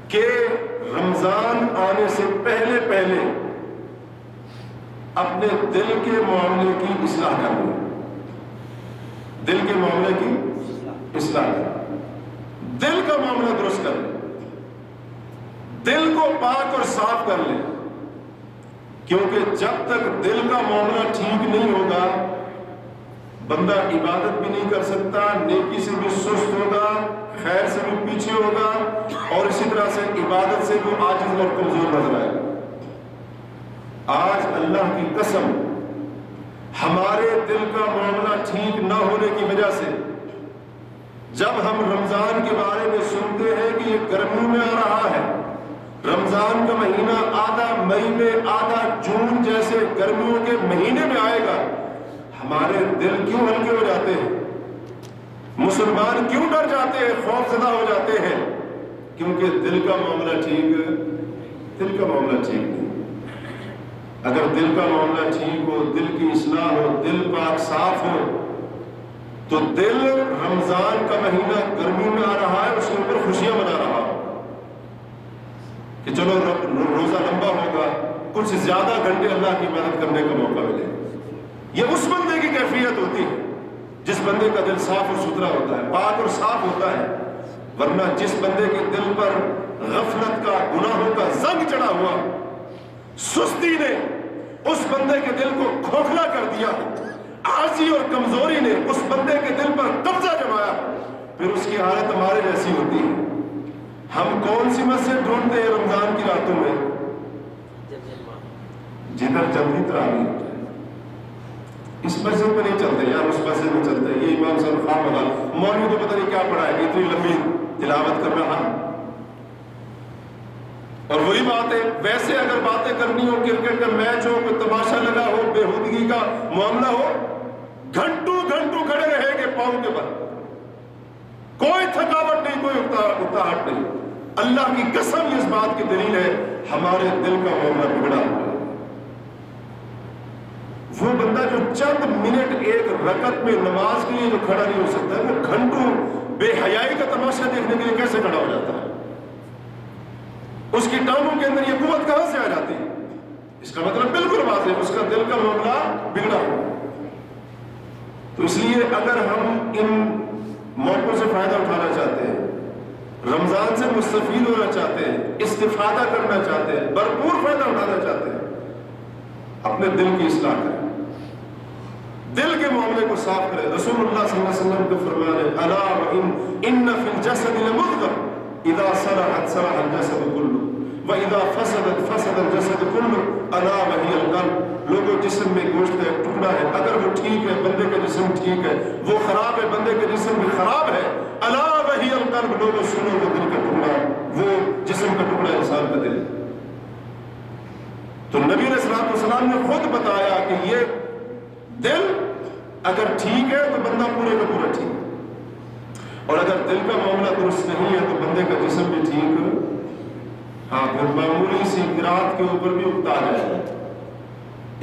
کہ رمضان آنے سے پہلے پہلے اپنے دل کے معاملے کی اصلاح کرنا، دل کے معاملے کی اصلاح کرنا، دل کا معاملہ درست کر لیں، دل کو پاک اور صاف کر لیں، کیونکہ جب تک دل کا معاملہ ٹھیک نہیں ہوگا بندہ عبادت بھی نہیں کر سکتا، نیکی سے بھی سست ہوگا، خیر سے بھی پیچھے ہوگا، اور اسی طرح سے عبادت سے بھی عاجز اور کمزور نظر آئے گا۔ آج اللہ کی قسم ہمارے دل کا معاملہ ٹھیک نہ ہونے کی وجہ سے جب ہم رمضان کے بارے میں سنتے ہیں کہ یہ گرمیوں میں آ رہا ہے، رمضان کا مہینہ آدھا مئی میں آدھا جون جیسے گرمیوں کے مہینے میں آئے گا، ہمارے دل کیوں ہلکے ہو جاتے ہیں؟ مسلمان کیوں ڈر جاتے ہیں، خوف زدہ ہو جاتے ہیں؟ کیونکہ دل کا معاملہ ٹھیک نہیں۔ اگر دل کا معاملہ ٹھیک ہو، دل کی اصلاح ہو، دل پاک صاف ہو، تو دل رمضان کا مہینہ گرمی میں آ رہا ہے اس کے اوپر خوشیاں منا رہا ہو کہ چلو روزہ لمبا ہوگا، کچھ زیادہ گھنٹے اللہ کی عبادت کرنے کا موقع ملے۔ یہ اس بندے کی کیفیت ہوتی ہے جس بندے کا دل صاف اور ستھرا ہوتا ہے، پاک اور صاف ہوتا ہے، ورنہ جس بندے کے دل پر غفلت کا، گناہوں کا زنگ چڑھا ہوا، سستی نے اس بندے کے دل کو کھوکھلا کر دیا، عاجزی اور کمزوری نے اس بندے کے دل پر قبضہ جمایا، پھر اس کی حالت ہمارے جیسی ہوتی ہے۔ ہم کون سی مسجد ڈھونڈتے ہیں رمضان کی راتوں میں؟ جدھر جلدی تراویح ہو جائے، اس مسجد میں نہیں چلتے یار، اس مسجد میں چلتے ہیں، یہ امام صاحب خواہ مغال مولوی تو پتہ نہیں کیا پڑھا ہے، اتنی لمبی تلاوت کر رہا۔ اور وہی بات ہے، ویسے اگر باتیں کرنی ہو، کرکٹ کا میچ ہو، کوئی تماشا لگا ہو، بےہودگی کا معاملہ ہو، گھنٹوں گھنٹوں کھڑے رہیں گے پاؤں کے بل، کوئی تھکاوٹ نہیں، کوئی اکتاہٹ نہیں۔ اللہ کی قسم اس بات کی دلیل ہے ہمارے دل کا معاملہ بگڑا ہوا ہے۔ وہ بندہ جو چند منٹ ایک رکعت میں نماز کے لیے جو کھڑا نہیں ہو سکتا ہے، وہ گھنٹوں بے حیائی کا تماشا دیکھنے کے لیے کیسے کھڑا ہو جاتا ہے؟ اس کی ٹانگوں کے اندر یہ قوت کہاں سے آ جاتی ہے؟ اس کا مطلب بالکل واضح ہے، اس کا دل کا معاملہ بگڑا ہوا۔ تو اس لیے اگر ہم ان موقعوں سے فائدہ اٹھانا چاہتے ہیں، رمضان سے مستفید ہونا چاہتے ہیں، استفادہ کرنا چاہتے ہیں، بھرپور فائدہ اٹھانا چاہتے ہیں، اپنے دل کی اصلاح کریں، دل کے معاملے کو صاف کریں۔ رسول اللہ صلی اللہ علیہ وسلم کے فرمان ہے، الا وان فی الجسد لمضغۃ اذا صلحت صلح الجسد كله واذا فسدت فسد الجسد كله الا وهي القلب۔ لوگوں، جسم میں گوشت کا ایک ٹکڑا ہے، اگر وہ ٹھیک ہے بندے کا جسم ٹھیک ہے، وہ خراب ہے بندے کا جسم بھی خراب ہے۔ الا وهي القلب، لوگوں سنو، وہ دل کا ٹکڑا، وہ جسم کا ٹکڑا انسان کا دل۔ تو نبی علیہ الصلوۃ والسلام نے خود بتایا کہ یہ دل اگر ٹھیک ہے تو بندہ پورے کا پورا ٹھیک ہے، اور اگر دل کا معاملہ درست نہیں ہے تو بندے کا جسم بھی ٹھیک ہے، ہاں پھر معمولی سی قرات کے اوپر بھی اکتا جائے گا۔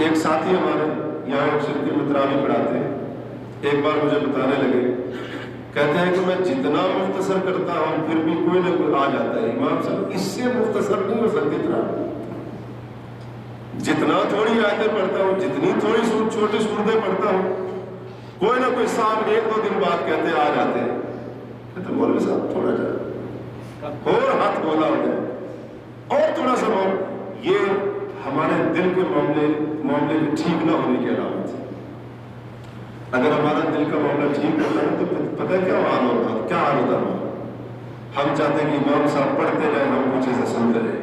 ایک ساتھی ہمارے یہاں ایک شرکت میں تراویح پڑھاتے ہیں، ایک بار مجھے بتانے لگے، کہتے ہیں کہ میں جتنا مختصر کرتا ہوں پھر بھی کوئی نہ کوئی آ جاتا ہے، امام صاحب اس سے مختصر نہیں ہو سکتی تراویح، جتنا تھوڑی آیتیں پڑھتا ہوں، جتنی تھوڑی چھوٹی صورتیں پڑھتا ہوں، کوئی نہ کوئی صاحب ایک دو دن بعد کہتے آ جاتے ہیں، کہتے مولوی صاحب تھوڑا جائے اور ہاتھ بولا ہو جائے اور تھوڑا سا بہت، یہ ہمارے دل کے معاملے کے ٹھیک نہ ہونے کی علامت ہے۔ اگر ہمارا دل کا معاملہ ٹھیک ہوتا ہے تو پتہ ہے کیا حال ہوتا ہے، کیا حال ہوتا ہے؟ ہم چاہتے ہیں کہ امام صاحب پڑھتے رہے، ہم پیچھے سے سنتے رہے.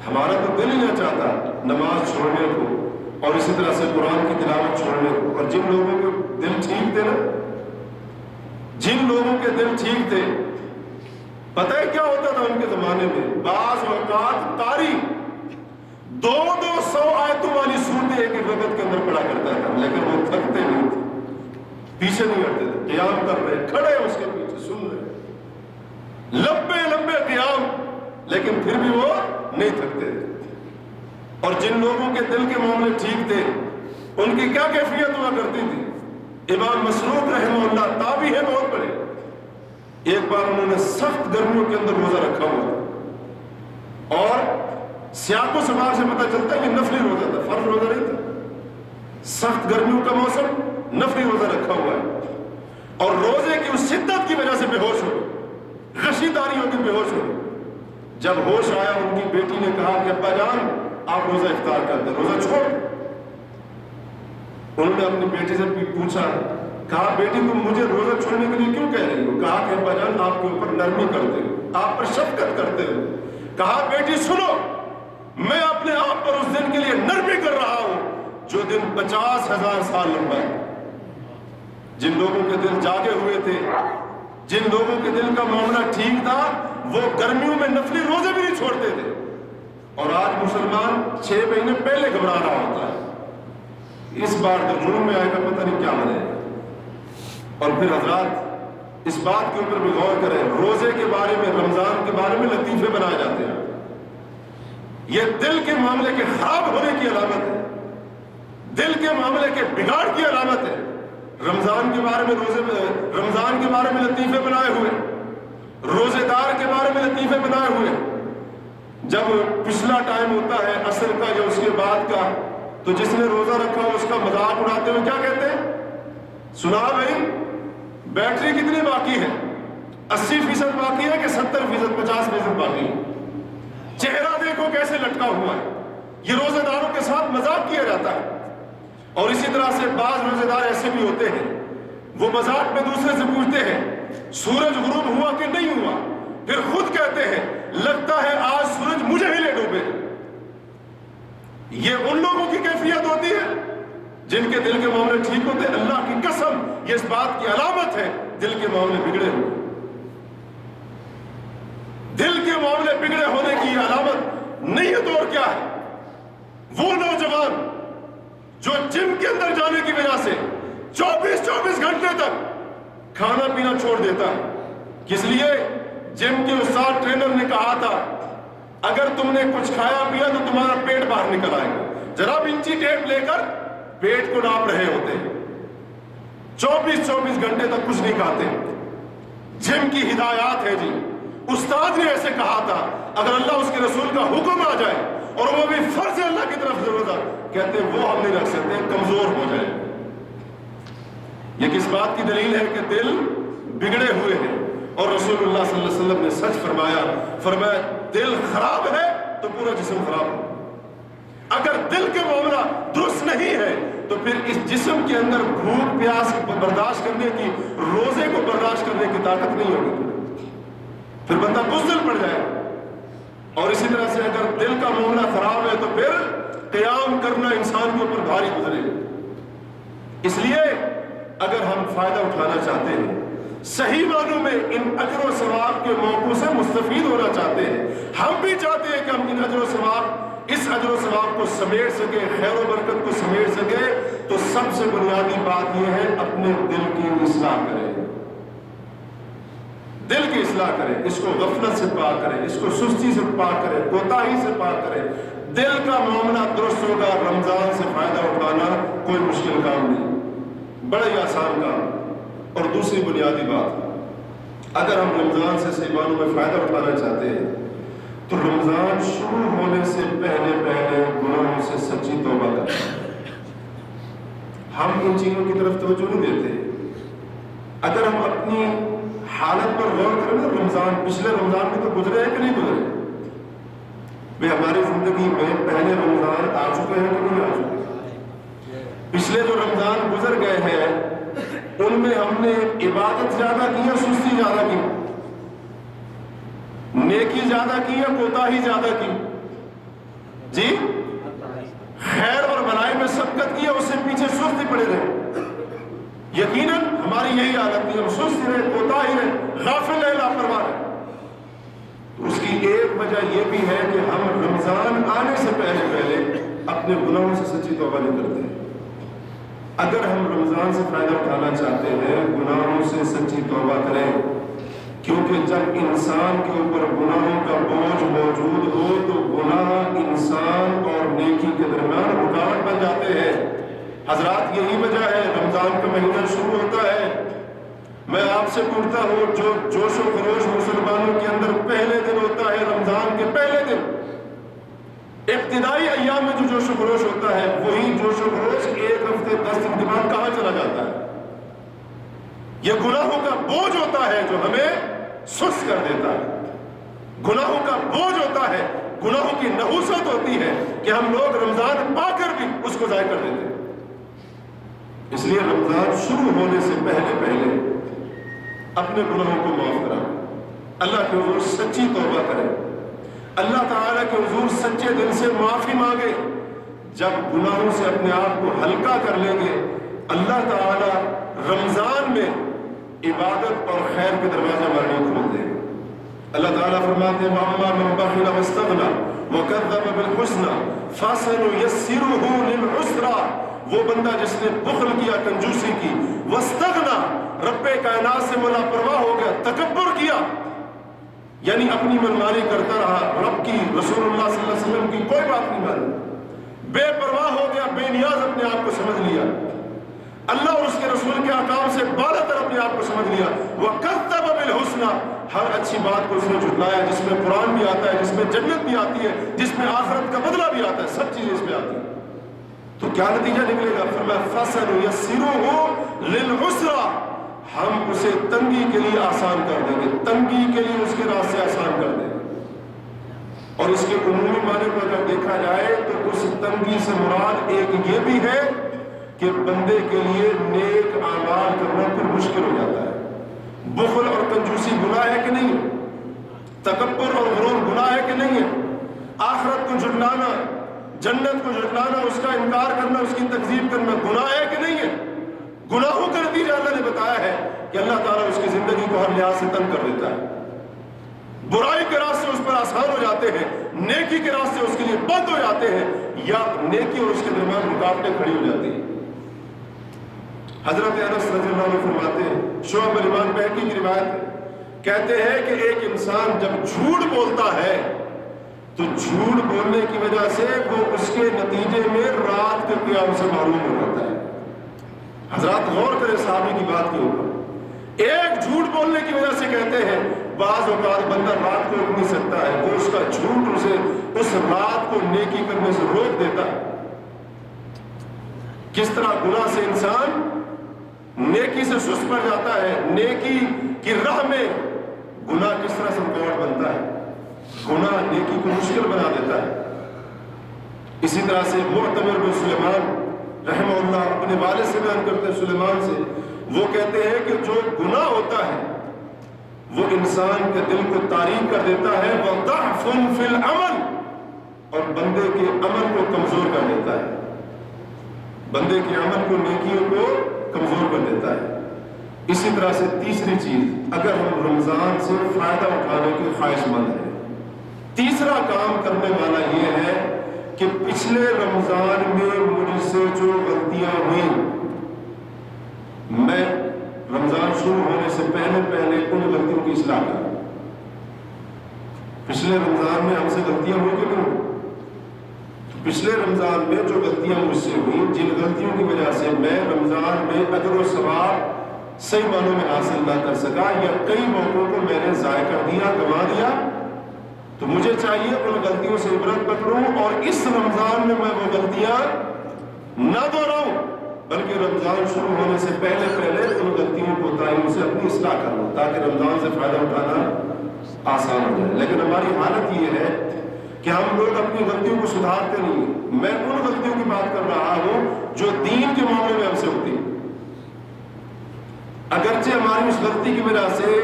ہمارا تو دل ہی نہ چاہتا نماز چھوڑنے کو اور اسی طرح سے قرآن کی تلاوت چھوڑنے کو. اور جن لوگوں کے دل ٹھیک تھے نا، جن لوگوں کے دل ٹھیک تھے، پتہ ہے کیا ہوتا تھا ان کے زمانے میں؟ بعض اوقات قاری 200 آیتوں والی سورتیں ایک ایک رکعت کے اندر پڑھا کرتا تھا، لیکن وہ تھکتے نہیں تھے، پیچھے نہیں ہٹتے تھے، قیام کر رہے، کھڑے اس کے پیچھے سن رہے، لمبے لمبے قیام، لیکن پھر بھی وہ نہیں تھکتے تھے. اور جن لوگوں کے دل کے معاملے ٹھیک تھے ان کی کیا کیفیت ہوا کرتی تھی؟ امام مسروق رحمہ اللہ تابعی ہے بہت بڑے، ایک بار انہوں نے سخت گرمیوں کے اندر روزہ رکھا ہوا، اور سیاق و سباق سے پتہ چلتا ہے کہ نفلی روزہ تھا، فرض روزہ نہیں تھا. سخت گرمیوں کا موسم، نفلی روزہ رکھا ہوا ہے، اور روزے کی اس شدت کی وجہ سے بے ہوش ہو گئے، غشی داری ہو کے بے ہوش ہو گئے. جب ہوش آیا ان کی بیٹی نے کہا کہ ابا جان آپ روزہ افطار کر دیں، روزہ چھوڑ. انہوں نے اپنی بیٹی سے پوچھا، کہا بیٹی تم مجھے روزہ چھوڑنے کے لیے کیوں کہہ رہی ہو؟ کہا کہ ابا جان آپ کے اوپر نرمی کرتے ہو، آپ پر شفقت کرتے ہو. کہا بیٹی سنو، میں اپنے آپ پر اس دن کے لیے نرمی کر رہا ہوں جو دن 50,000 سال لمبا ہے. جن لوگوں کے دل جاگے ہوئے تھے، جن لوگوں کے دل کا معاملہ ٹھیک تھا، وہ گرمیوں میں نفلی روزے بھی نہیں چھوڑتے تھے. اور آج مسلمان 6 مہینے پہلے گھبرا رہا ہوتا ہے، اس بار تو جون میں آئے گا پتہ نہیں کیا بنے. اور پھر حضرات اس بات کے اوپر بھی غور کریں، روزے کے بارے میں، رمضان کے بارے میں لطیفے بنائے جاتے ہیں. یہ دل کے معاملے کے خراب ہونے کی علامت ہے، دل کے معاملے کے بگاڑ کی علامت ہے. رمضان کے بارے میں رمضان کے بارے میں لطیفے بنائے ہوئے، روزے دار کے بارے میں لطیفے بنائے ہوئے. جب پچھلا ٹائم ہوتا ہے عصر کا یا اس کے بعد کا، تو جس نے روزہ رکھا ہو اس کا مذاق اڑاتے ہوئے کیا کہتے ہیں؟ سنا بھائی بیٹری کتنی باقی ہے؟ 80% باقی ہے کہ 70%، 50% باقی ہے؟ چہرہ دیکھو کیسے لٹکا ہوا ہے. یہ روزے داروں کے ساتھ مذاق کیا جاتا ہے. اور اسی طرح سے بعض روزے دار ایسے بھی ہوتے ہیں، وہ مذاق میں دوسرے سے پوچھتے ہیں سورج غروب ہوا کہ نہیں ہوا، پھر خود کہتے ہیں لگتا ہے آج سورج مجھے ہی لے ڈوبے. یہ ان لوگوں کی کیفیت ہوتی ہے جن کے دل کے معاملے ٹھیک ہوتے ہیں. اللہ کی قسم یہ اس بات کی علامت ہے دل کے معاملے بگڑے ہوئے. دل کے معاملے بگڑے ہونے کی علامت نہیں ہے تو اور کیا ہے؟ وہ نوجوان جو جم کے اندر جانے کی وجہ سے 24 گھنٹے تک کھانا پینا چھوڑ دیتا ہے. کس لیے؟ جم کے استاد ٹرینر نے کہا تھا اگر تم نے کچھ کھایا پیا تو تمہارا پیٹ باہر نکل آئے گا. ذرا انچی ٹیپ لے کر پیٹ کو ناپ رہے ہوتے ہیں، 24 گھنٹے تک کچھ نہیں کھاتے. جم کی ہدایات ہے جی، استاد نے ایسے کہا تھا اگر اللہ اس کے رسول کا حکم آ جائے اور وہ بھی فرض ہے اللہ کی طرف سے روزہ، کہتے ہیں وہ ہم نہیں رکھ سکتے، کمزور ہو جائے. یہ کس بات کی دلیل ہے کہ دل بگڑے ہوئے ہیں. اور رسول اللہ صلی اللہ علیہ وسلم نے سچ فرمایا دل خراب ہے تو پورا جسم خراب ہے. اگر دل کے معاملہ درست نہیں ہے تو پھر اس جسم کے اندر بھوک پیاس برداشت کرنے کی، روزے کو برداشت کرنے کی طاقت نہیں ہوگی، پھر بندہ بزدل پڑ جائے. اور اسی طرح سے اگر دل کا معاملہ خراب ہے تو پھر قیام کرنا انسان کے اوپر بھاری گزرے. اس لیے اگر ہم فائدہ اٹھانا چاہتے ہیں، صحیح معنوں میں ان اجر و ثواب کے موقعوں سے مستفید ہونا چاہتے ہیں، ہم بھی چاہتے ہیں کہ ہم ان اجر و ثواب کو سمیٹ سکیں، خیر و برکت کو سمیٹ سکیں، تو سب سے بنیادی بات یہ ہے اپنے دل کی اصلاح کریں. دل کی اصلاح کریں، اس کو غفلت سے پاک کریں، اس کو سستی سے پاک کریں، کوتاہی سے پاک کریں. دل کا معاملہ درست ہوگا. رمضان سے فائدہ اٹھانا کوئی مشکل کام نہیں، بڑا ہی آسان کام. اور دوسری بنیادی بات، اگر ہم رمضان سے صحیح معنوں میں فائدہ اٹھانا چاہتے ہیں تو رمضان شروع ہونے سے پہلے گناہوں سے سچی توبہ کریں. ہم ان چیزوں کی طرف توجہ نہیں دیتے. اگر ہم اپنی حالت پر غور کریں نا، رمضان پچھلے رمضان میں تو گزرے ہیں کہ نہیں گزرے؟ بھئی ہماری زندگی میں پہلے رمضان آ چکے ہیں کہ نہیں آ چکے؟ پچھلے جو رمضان گزر گئے ہیں ان میں ہم نے عبادت زیادہ کی یا سستی زیادہ کی؟ نیکی زیادہ کی یا کوتاہی زیادہ کی؟ جی خیر اور بھلائی میں سبقت کی یا اس سے پیچھے سستی پڑے رہے؟ یقیناً ہماری یہی حالت تھی، ہم سست رہے، کوتاہی رہے، غافل رہے، لاپرواہ رہے۔ اس کی ایک وجہ یہ بھی ہے کہ ہم رمضان آنے سے پہلے اپنے گناہوں سے سچی توبہ نہیں کرتے۔ اگر ہم رمضان سے فائدہ اٹھانا چاہتے ہیں گناہوں سے سچی توبہ کریں، کیونکہ جب انسان کے اوپر گناہوں کا بوجھ موجود ہو تو گناہ انسان اور نیکی کے درمیان رکاوٹ بن جاتے ہیں۔ حضرات یہی وجہ ہے رمضان کا مہینہ شروع ہوتا ہے، میں آپ سے پوچھتا ہوں جو جوش و خروش مسلمانوں کے اندر پہلے دن ہوتا ہے رمضان کے پہلے دن، ابتدائی ایام میں جو جوش و خروش ہوتا ہے وہی جوش و خروش ایک ہفتے 10 دن کے بعد کہاں چلا جاتا ہے؟ یہ گناہوں کا بوجھ ہوتا ہے جو ہمیں سست کر دیتا ہے، گناہوں کا بوجھ ہوتا ہے، گناہوں کی نحوست ہوتی ہے کہ ہم لوگ رمضان پا کر بھی اس کو ضائع کر دیتے ہیں۔ اس لیے رمضان شروع ہونے سے پہلے اپنے گناہوں کو معاف کرائیں، اللہ کے حضور سچی توبہ کریں، اللہ تعالیٰ کے حضور سچے دل سے معافی مانگے۔ جب گناہوں سے اپنے آپ کو ہلکا کر لیں گے اللہ تعالیٰ رمضان میں عبادت اور خیر کے دروازے ہمارے لیے کھول دیں گے۔ اللہ تعالیٰ فرماتے ہیں وَأَمَّا مَن بَخِلَ وَاسْتَغْنَىٰ وَكَذَّبَ بِالْحُسْنَىٰ فَسَنُيَسِّرُهُ لِلْعُسْرَىٰ، وہ بندہ جس نے بخل کیا، کنجوسی کی، وَاسْتَغْنَىٰ رب کائنات سے لاپرواہ ہو گیا، تکبر کیا، یعنی اپنی منمانی کرتا رہا، رب کی رسول اللہ صلی اللہ علیہ وسلم کی کوئی بات نہیں مانی، بے پرواہ ہو گیا، بے نیاز اپنے آپ کو سمجھ لیا، اللہ اور اس کے رسول کے احکام سے بالا تر اپنے آپ کو سمجھ لیا، وَكَذَّبَ بِالْحُسْنَىٰ ہر اچھی بات کو اس نے جھٹلایا، جس میں قرآن بھی آتا ہے، جس میں جنت بھی آتی ہے، جس میں آخرت کا بدلہ بھی آتا ہے، سب چیزیں اس میں آتی ہیں، تو کیا نتیجہ نکلے گا؟ فرمایا فَسَنُيَسِّرُهُ لِلْعُسْرَىٰ ہم اسے تنگی کے لیے آسان کر دیں گے، تنگی کے لیے اس کے راستے آسان کر دیں گے۔ اور اس کے عمومی معنی کو اگر دیکھا جائے تو اس تنگی سے مراد ایک یہ بھی ہے کہ بندے کے لیے نیک اعمال کرنا پھر مشکل ہو جاتا ہے۔ بخل اور کنجوسی گناہ ہے کہ نہیں؟ تکبر اور غرور گناہ ہے کہ نہیں ہے؟ آخرت کو جھٹلانا، جنت کو جھٹلانا، اس کا انکار کرنا، اس کی تکذیب کرنا گناہ ہے کہ نہیں ہے؟ گناہوں کا نتیجہ اللہ نے بتایا ہے کہ اللہ تعالیٰ اس کی زندگی کو ہر لحاظ سے تنگ کر دیتا ہے، برائی کے راستے اس پر آسان ہو جاتے ہیں، نیکی کے راستے اس کے لیے بند ہو جاتے ہیں، یا نیکی اور اس کے درمیان رکاوٹیں کھڑی ہو جاتی ہیں۔ حضرت انس رضی اللہ عنہ فرماتے ہیں، شعب الایمان بہقی کی روایت ہے، کہتے ہیں کہ ایک انسان جب جھوٹ بولتا ہے تو جھوٹ بولنے کی وجہ سے وہ اس کے نتیجے میں رات کے قیام سے محروم ہو جاتا ہے۔ حضرات غور کریں صحابی کی بات کے اوپر، ایک جھوٹ بولنے کی وجہ سے کہتے ہیں بعض اوقات بندہ رات کو اٹھ نہیں سکتا ہے، وہ اس کا جھوٹ اسے اس رات کو نیکی کرنے سے روک دیتا ہے۔ کس طرح گناہ سے انسان نیکی سے سست پڑ جاتا ہے، نیکی کی راہ میں گناہ کس طرح سے رکاوٹ بنتا ہے، گناہ نیکی کو مشکل بنا دیتا ہے۔ اسی طرح سے معتمر بن سلیمان رحمہ اللہ اپنے والد سے بیان کرتے ہیں سلیمان سے، وہ کہتے ہیں کہ جو گناہ ہوتا ہے وہ انسان کے دل کو تاریک کر دیتا ہے، وَضَعْفٌ فِي الْعَمَلِ اور بندے کے عمل کو کمزور کر دیتا ہے، بندے کے عمل کو، نیکیوں کو کمزور کر دیتا ہے۔ اسی طرح سے تیسری چیز، اگر ہم رمضان سے فائدہ اٹھانے کے خواہش مند ہیں، تیسرا کام کرنے والا یہ ہے کہ پچھلے رمضان میں مجھ سے جو غلطیاں ہوئیں میں رمضان شروع ہونے سے پہلے ان غلطیوں کی اصلاح کروں۔ پچھلے رمضان میں ہم سے غلطیاں ہوئی کہ نہیں؟ پچھلے رمضان میں جو غلطیاں مجھ سے ہوئیں، جن غلطیوں کی وجہ سے میں رمضان میں اجر و ثواب صحیح معنوں میں حاصل نہ کر سکا، یا کئی موقعوں کو میں نے ضائع کر دیا، گنوا دیا، تو مجھے چاہیے ان غلطیوں سے عبرت پکڑوں اور اس رمضان میں وہ غلطیاں نہ دہراؤں، بلکہ رمضان شروع ہونے سے پہلے ان غلطیوں کو تعین سے اپنی اصلاح کر لوں تاکہ رمضان سے فائدہ اٹھانا آسان ہو جائے۔ لیکن ہماری حالت یہ ہے کہ ہم لوگ اپنی غلطیوں کو سدھارتے نہیں ہیں. میں ان غلطیوں کی بات کر رہا ہوں جو دین کے معاملے میں ہم سے ہوتی ہیں. اگرچہ ہماری اس غلطی کی وجہ سے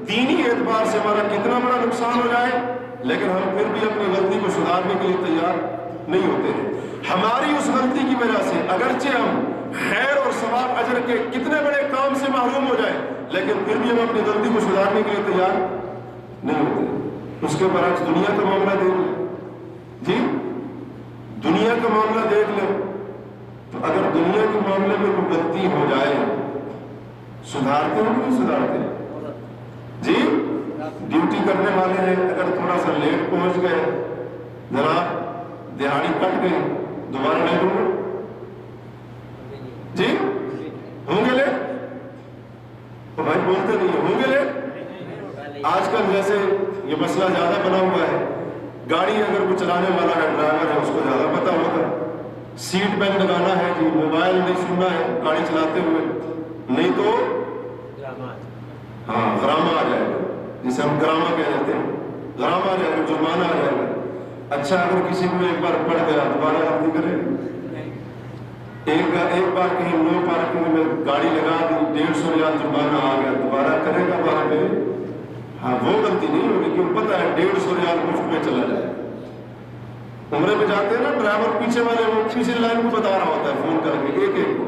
دینی اعتبار سے ہمارا کتنا بڑا نقصان ہو جائے، لیکن ہم پھر بھی اپنی غلطی کو سدھارنے کے لیے تیار نہیں ہوتے ہیں. ہماری اس غلطی کی وجہ سے اگرچہ ہم خیر اور ثواب اجر کے کتنے بڑے کام سے محروم ہو جائیں، لیکن پھر بھی ہم اپنی غلطی کو سدھارنے کے لیے تیار نہیں ہوتے. اس کے برعکس دنیا کا معاملہ دیکھ لیں. جی دنیا کا معاملہ دیکھ لیں تو اگر دنیا کے معاملے میں کوئی غلطی ہو جائے سدھارتے ہیں کہ نہیں سدھارتے؟ جی ڈیوٹی کرنے والے ہیں، اگر تھوڑا سا لیٹ پہنچ گئے، جناب دہاڑی کٹ گئی، دوبارہ لیٹ ہوں گے؟ جی ہوں گے لیٹ؟ تو بھائی بولتے نہیں ہوں گے لیٹ؟ آج کل جیسے یہ مسئلہ زیادہ بنا ہوا ہے، گاڑی اگر کوئی چلانے والا ہے، ڈرائیور ہے، اس کو زیادہ پتا ہوگا. سیٹ بیلٹ لگانا ہے جی، موبائل نہیں سننا ہے گاڑی چلاتے ہوئے، نہیں تو ہاں غرامہ آ جائے گا، جسے ہم گرامہ کہہ دیتے ہیں، غرامہ آ جائے گا، جرمانہ آ جائے گا. اچھا اگر کسی کو ایک بار پڑ گیا دوبارہ غلطی کرے، ایک بار کہیں نو پارکنگ میں گاڑی لگا دی، 150 ریال جرمانہ آ گیا، دوبارہ کرے گا وہاں پہ؟ ہاں وہ غلطی نہیں ہوگی، کیوں پتہ ہے 150 ریال مفت میں چلا جائے. عمرے میں جاتے ہیں نا، ڈرائیور پیچھے والے وہ پیچھے لائن کو بتا رہا ہوتا ہے فون کر کے ایک ایک کو،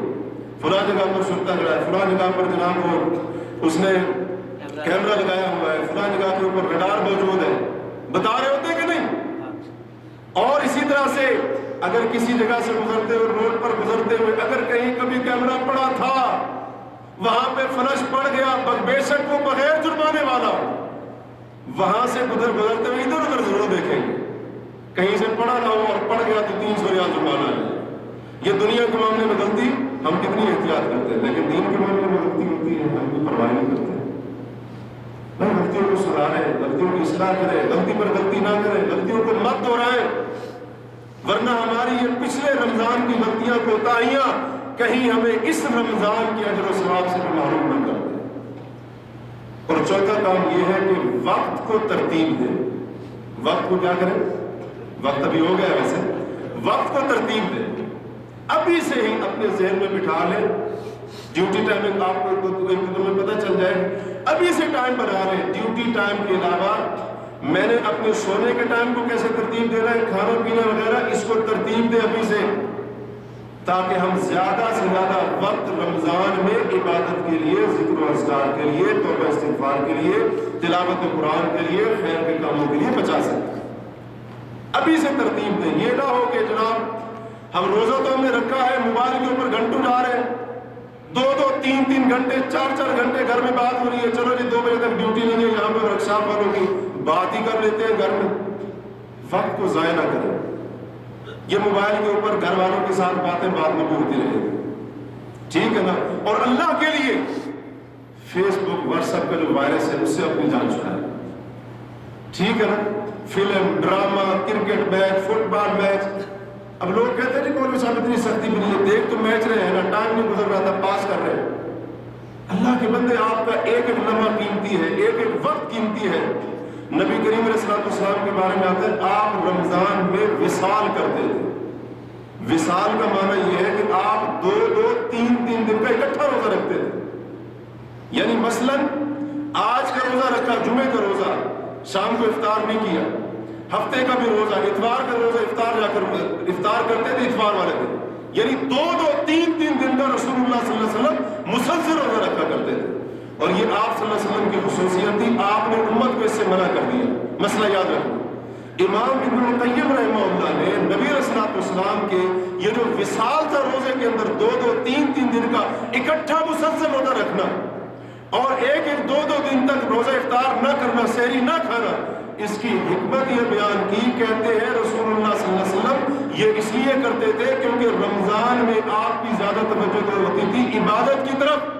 فلاں جگہ پر سکتا کھڑا ہے، فلاں جگہ پر جناب وہ اس نے کیمرہ لگایا ہوا ہے، فلاں جگہ کے اوپر رڈار موجود ہے، بتا رہے ہوتے کہ نہیں؟ اور اسی طرح سے اگر کسی جگہ سے گزرتے ہوئے، روڈ پر گزرتے ہوئے اگر کہیں کبھی کیمرہ پڑا تھا، وہاں پہ فلش پڑ گیا، بے شک وہ بغیر جرمانے والا ہو، وہاں سے گزرتے ہوئے ادھر ادھر ضرور دیکھیں گے، کہیں سے پڑا نہ ہو اور پڑ گیا تو 300 ریال جرمانہ ہے. یہ دنیا کے معاملے میں غلطی ہم کتنی احتیاط کرتے ہیں، لیکن دین کے معاملے میں غلطی ہوتی ہے ہم کوئی پرواہ نہیں کرتے. بھائی غلطیوں کو سدھاریں، غلطیوں کی اصلاح کریں، غلطی پر غلطی نہ کریں، غلطیوں کو مت دہرائیں، ورنہ ہماری یہ پچھلے رمضان کی غلطیاں کوتاہیاں کہیں ہمیں اس رمضان کے اجر و ثواب سے محروم نہ کر دیں. اور چوتھا کام یہ ہے کہ وقت کو ترتیب دیں. وقت کو کیا کریں؟ وقت ابھی ہو گیا ہے، ویسے وقت کو ترتیب دیں. ابھی سے ہی اپنے ذہن میں بٹھا لیں، ڈیوٹی ٹائمنگ آپ کو ایک دن میں پتہ چل جائے، ابھی سے ٹائم بنا لیں. ڈیوٹی ٹائم کے علاوہ میں نے اپنے سونے کے ٹائم کو کیسے ترتیب دینا ہے، کھانا پینا وغیرہ، اس کو ترتیب دیں ابھی سے، تاکہ ہم زیادہ سے زیادہ وقت رمضان میں عبادت کے لیے، ذکر و اذکار کے لیے، توبہ استغفار کے لیے، تلاوت قرآن کے لیے، خیر کے کاموں کے لیے بچا سکیں. ابھی سے ترتیب دیں. یہ نہ ہو کہ جناب ہم روزہ تو ہم نے رکھا ہے، موبائل کے اوپر گھنٹوں جا رہے ہیں، 2-2 3-3 گھنٹے 4-4 گھنٹے گھر میں بات ہو رہی ہے، چلو جی 2 بجے تک ڈیوٹی نہیں ہے، یہاں پہ ورک شاپ والوں کی بات ہی کر لیتے ہیں گھر میں. وقت کو ضائع نہ کریں. یہ موبائل کے اوپر گھر والوں کے ساتھ باتیں بعد میں بھی ہوتی رہے گی، ٹھیک ہے نا. اور اللہ کے لیے فیس بک واٹس ایپ کا جو وائرس ہے اس سے اپنی جان چھڑائیں، ٹھیک ہے نا. Film, drama, cricket match, football match, اب لوگ کہتے ہیں کہ مولوی صاحب اتنی سختی بھی نہیں ہے، دیکھ تو میچ رہے ہیں نا، ٹائم نہیں گزر رہا تھا، پاس کر رہے ہیں. اللہ کے بندے آپ کا ایک ایک لمحہ قیمتی ہے، ایک ایک وقت قیمتی ہے. نبی کریم علیہ السلام کے بارے میں آتا ہے آپ رمضان میں وصال کرتے تھے. وصال کا معنی یہ ہے کہ آپ 2-2 3-3 دن کا اکٹھا روزہ رکھتے تھے. یعنی مثلا آج کا روزہ رکھا، جمعے کا روزہ، شام کو افطار نہیں کیا، ہفتے کا بھی روزہ، اتوار کا روزہ افطار جا کر افطار کرتے تھے اتوار والے دن. یعنی 2-2 3-3 دن کا رسول اللہ صلی اللہ علیہ وسلم مسلسل روزہ رکھا کرتے تھے. اور یہ آپ صلی اللہ علیہ وسلم کی خصوصیت تھی، آپ نے امت کو اس سے منع کر دیا. مسئلہ یاد رکھو، امام ابن القیم رحمہ اللہ نے نبی علیہ السلام کے یہ جو وصال تھا روزے کے اندر 2-2 3-3 دن کا اکٹھا مسلسل روزہ رکھنا اور ایک 2-2 دن تک روزہ افطار نہ کرنا، سحری نہ کھانا، اس کی حکمت یہ بیان کی. کہتے ہیں رسول اللہ صلی اللہ علیہ وسلم یہ اس لیے کرتے تھے کیونکہ رمضان میں آپ کی زیادہ توجہ ہوتی تھی عبادت کی طرف،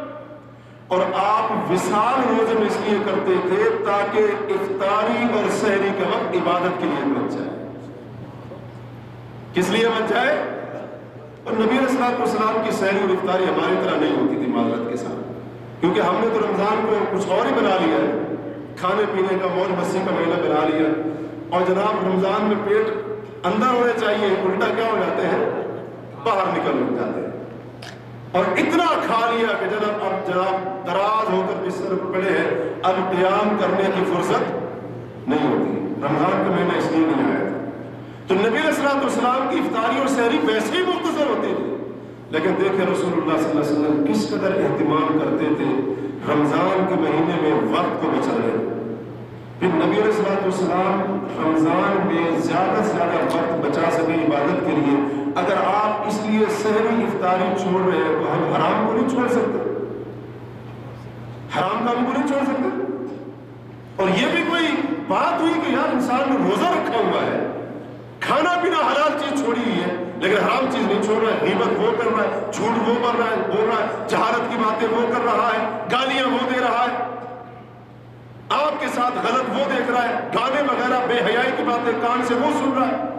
اور آپ وصال روزے میں اس لیے کرتے تھے تاکہ افطاری اور سحری کا وقت عبادت کے لیے بچ جائے. کس لیے بچ جائے؟ اور نبی علیہ السلام کی سحری اور افطاری ہماری طرح نہیں ہوتی تھی معذرت کے ساتھ، کیونکہ ہم نے تو رمضان کو کچھ اور ہی بنا لیا ہے، کھانے پینے کا موج مستی کا مہینہ بنا لیا. اور جناب رمضان میں پیٹ اندر ہونے چاہیے، الٹا کیا ہو جاتے ہیں، باہر نکل جاتے ہیں، اور اتنا کھا لیا کہ جناب اب جناب دراز ہو کر بستر پر پڑے ہیں، اب قیام کرنے کی فرصت نہیں ہوتی۔ رمضان کا مہینہ اس لیے نہیں آیا تھا۔ تو نبی علیہ الصلوۃ والسلام کی افطاری اور سحری ویسے ہی مختصر ہوتی تھی، لیکن دیکھیں رسول اللہ صلی اللہ علیہ وسلم کس قدر اہتمام کرتے تھے رمضان کے مہینے میں وقت کو بچانے۔ پھر نبی علیہ الصلوۃ والسلام رمضان میں زیادہ سے زیادہ وقت بچا سکے عبادت کے لیے، اگر آپ اس لیے سحری افطاری چھوڑ رہے ہیں تو ہم حرام کو نہیں چھوڑ سکتے، حرام کام کو نہیں چھوڑ سکتے۔ اور یہ بھی کوئی بات ہوئی کہ یار انسان نے روزہ رکھا ہوا ہے، کھانا پینا حلال چیز چھوڑی ہوئی ہے، لیکن حرام چیز نہیں چھوڑ رہا ہے، غیبت وہ کر رہا ہے، جھوٹ وہ بول رہا ہے، جہالت کی باتیں وہ کر رہا ہے، گالیاں وہ دے رہا ہے، آپ کے ساتھ غلط وہ دیکھ رہا ہے، گانے وغیرہ بے حیائی کی باتیں کان سے وہ سن رہا ہے۔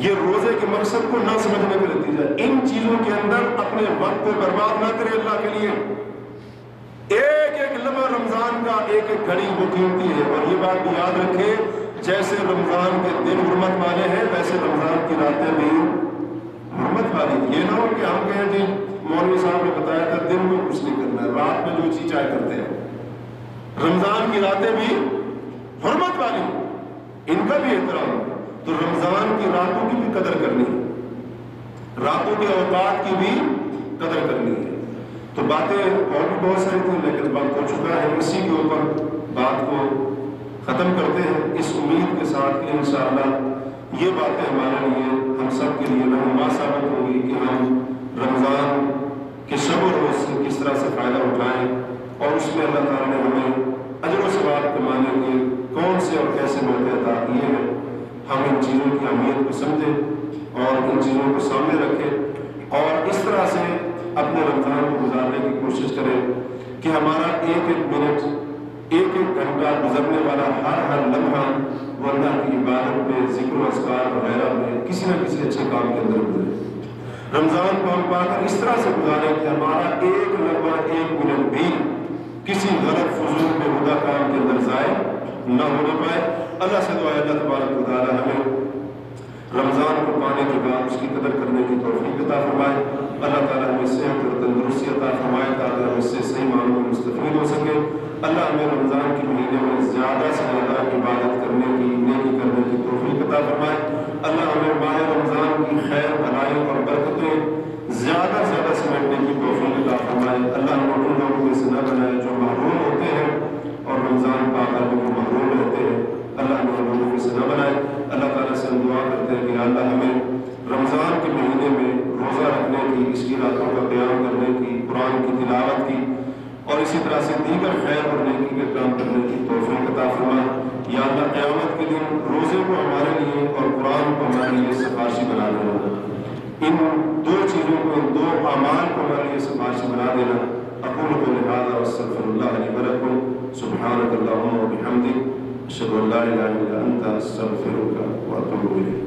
یہ روزے کے مقصد کو نہ سمجھنے کا نتیجہ ہے۔ ان چیزوں کے اندر اپنے وقت کو برباد نہ کرے اللہ کے لیے۔ ایک ایک لمحہ رمضان کا، ایک ایک گھڑی وہ قیمتی ہے، اور یہ بات بھی یاد رکھیں جیسے رمضان کے دن حرمت والے ہیں ویسے رمضان کی راتیں بھی حرمت والی۔ یہ نہ ہو کہ ہم کہیں جی مولوی صاحب نے بتایا تھا دن میں کچھ نہیں کرنا ہے، رات میں جو چیز چاہے کرتے ہیں۔ رمضان کی راتیں بھی حرمت والی، ان کا بھی احترام ہے۔ تو رمضان کی راتوں کی بھی قدر کرنی ہے، راتوں کے اوقات کی بھی قدر کرنی ہے۔ تو باتیں اور بھی بہت ساری تھیں لیکن وقت ہو چکا ہے، اسی کے اوپر بات کو ختم کرتے ہیں، اس امید کے ساتھ کہ انشاءاللہ یہ باتیں ہمارے لیے، ہم سب کے لیے رہنما ثابت ہوگی کہ ہم رمضان کے شب و روز سے کس طرح سے فائدہ اٹھائیں، اور اس میں اللہ تعالیٰ نے ہمیں اجر و ثواب کمانے کے کون سے اور کیسے موقع عطا کیے ہیں۔ ہم ان چیزوں کی اہمیت کو سمجھیں اور ان چیزوں کو سامنے رکھیں، اور اس طرح سے اپنے رمضان کو گزارنے کی کوشش کریں کہ ہمارا ایک ایک منٹ، ایک ایک گھنٹہ گزرنے والا ہر لمحہ وہ اللہ کی عبادت میں، ذکر و اذکار وغیرہ میں، کسی نہ کسی اچھے کام کے اندر گزرے۔ رمضان کو ہم پا کر اس طرح سے گزاریں کہ ہمارا ایک لمحہ، ایک منٹ بھی کسی غلط فضول بے ہودہ کام کے اندر ضائع نہ ہونے پائے۔ اللہ سے دعا ہے اللہ تبارک و تعالی ہمیں رمضان کو پانے کے بعد اس کی قدر کرنے کی توفیق عطا فرمائے۔ اللہ تعالیٰ ہمیں صحت اور تندرستی عطا فرمائے تاکہ ہم اس سے صحیح معنوں میں مستفید ہو سکیں۔ اللہ ہمیں رمضان کے مہینے میں زیادہ سے زیادہ عبادت کرنے کی، نیکی کرنے کی توفیق عطا فرمائے۔ اللہ ہمیں ماہ رمضان کی خیر، بھلائی اور برکتیں زیادہ سے زیادہ سمیٹنے کی توفیق عطا فرمائے۔ اللہ ہمیں ان لوگوں میں سے نہ بنائے جو محروم ہوتے ہیں اور رمضان پا کر وہ محروم رہتے ہیں۔ اللہ ہمیں ان لوگوں میں سے نہ بنائے۔ اللہ تعالیٰ سے ہم دعا کرتے ہیں کہ اللہ ہمیں رمضان کے مہینے میں روزہ رکھنے کی، اس کی راتوں کا قیام کرنے کی، قرآن کی تلاوت کی، اور اسی طرح سے دیگر خیر اور نیکی کے کام کرنے کی توفیق عطا فرما۔ یا اللہ قیامت کے دن روزے کو ہمارے لیے اور قرآن کو ہمارے لیے سفارشی بنا دینا، ان دو چیزوں کو، ان دو اعمال کو ہمارے لیے سفارشی بنا دینا۔ اقول قولی ھذا واستغفر اللہ لی ولکم، سبحانک اللہم وبحمدک، اشہد ان لا الہ الا انت، استغفرک واتوب الیک۔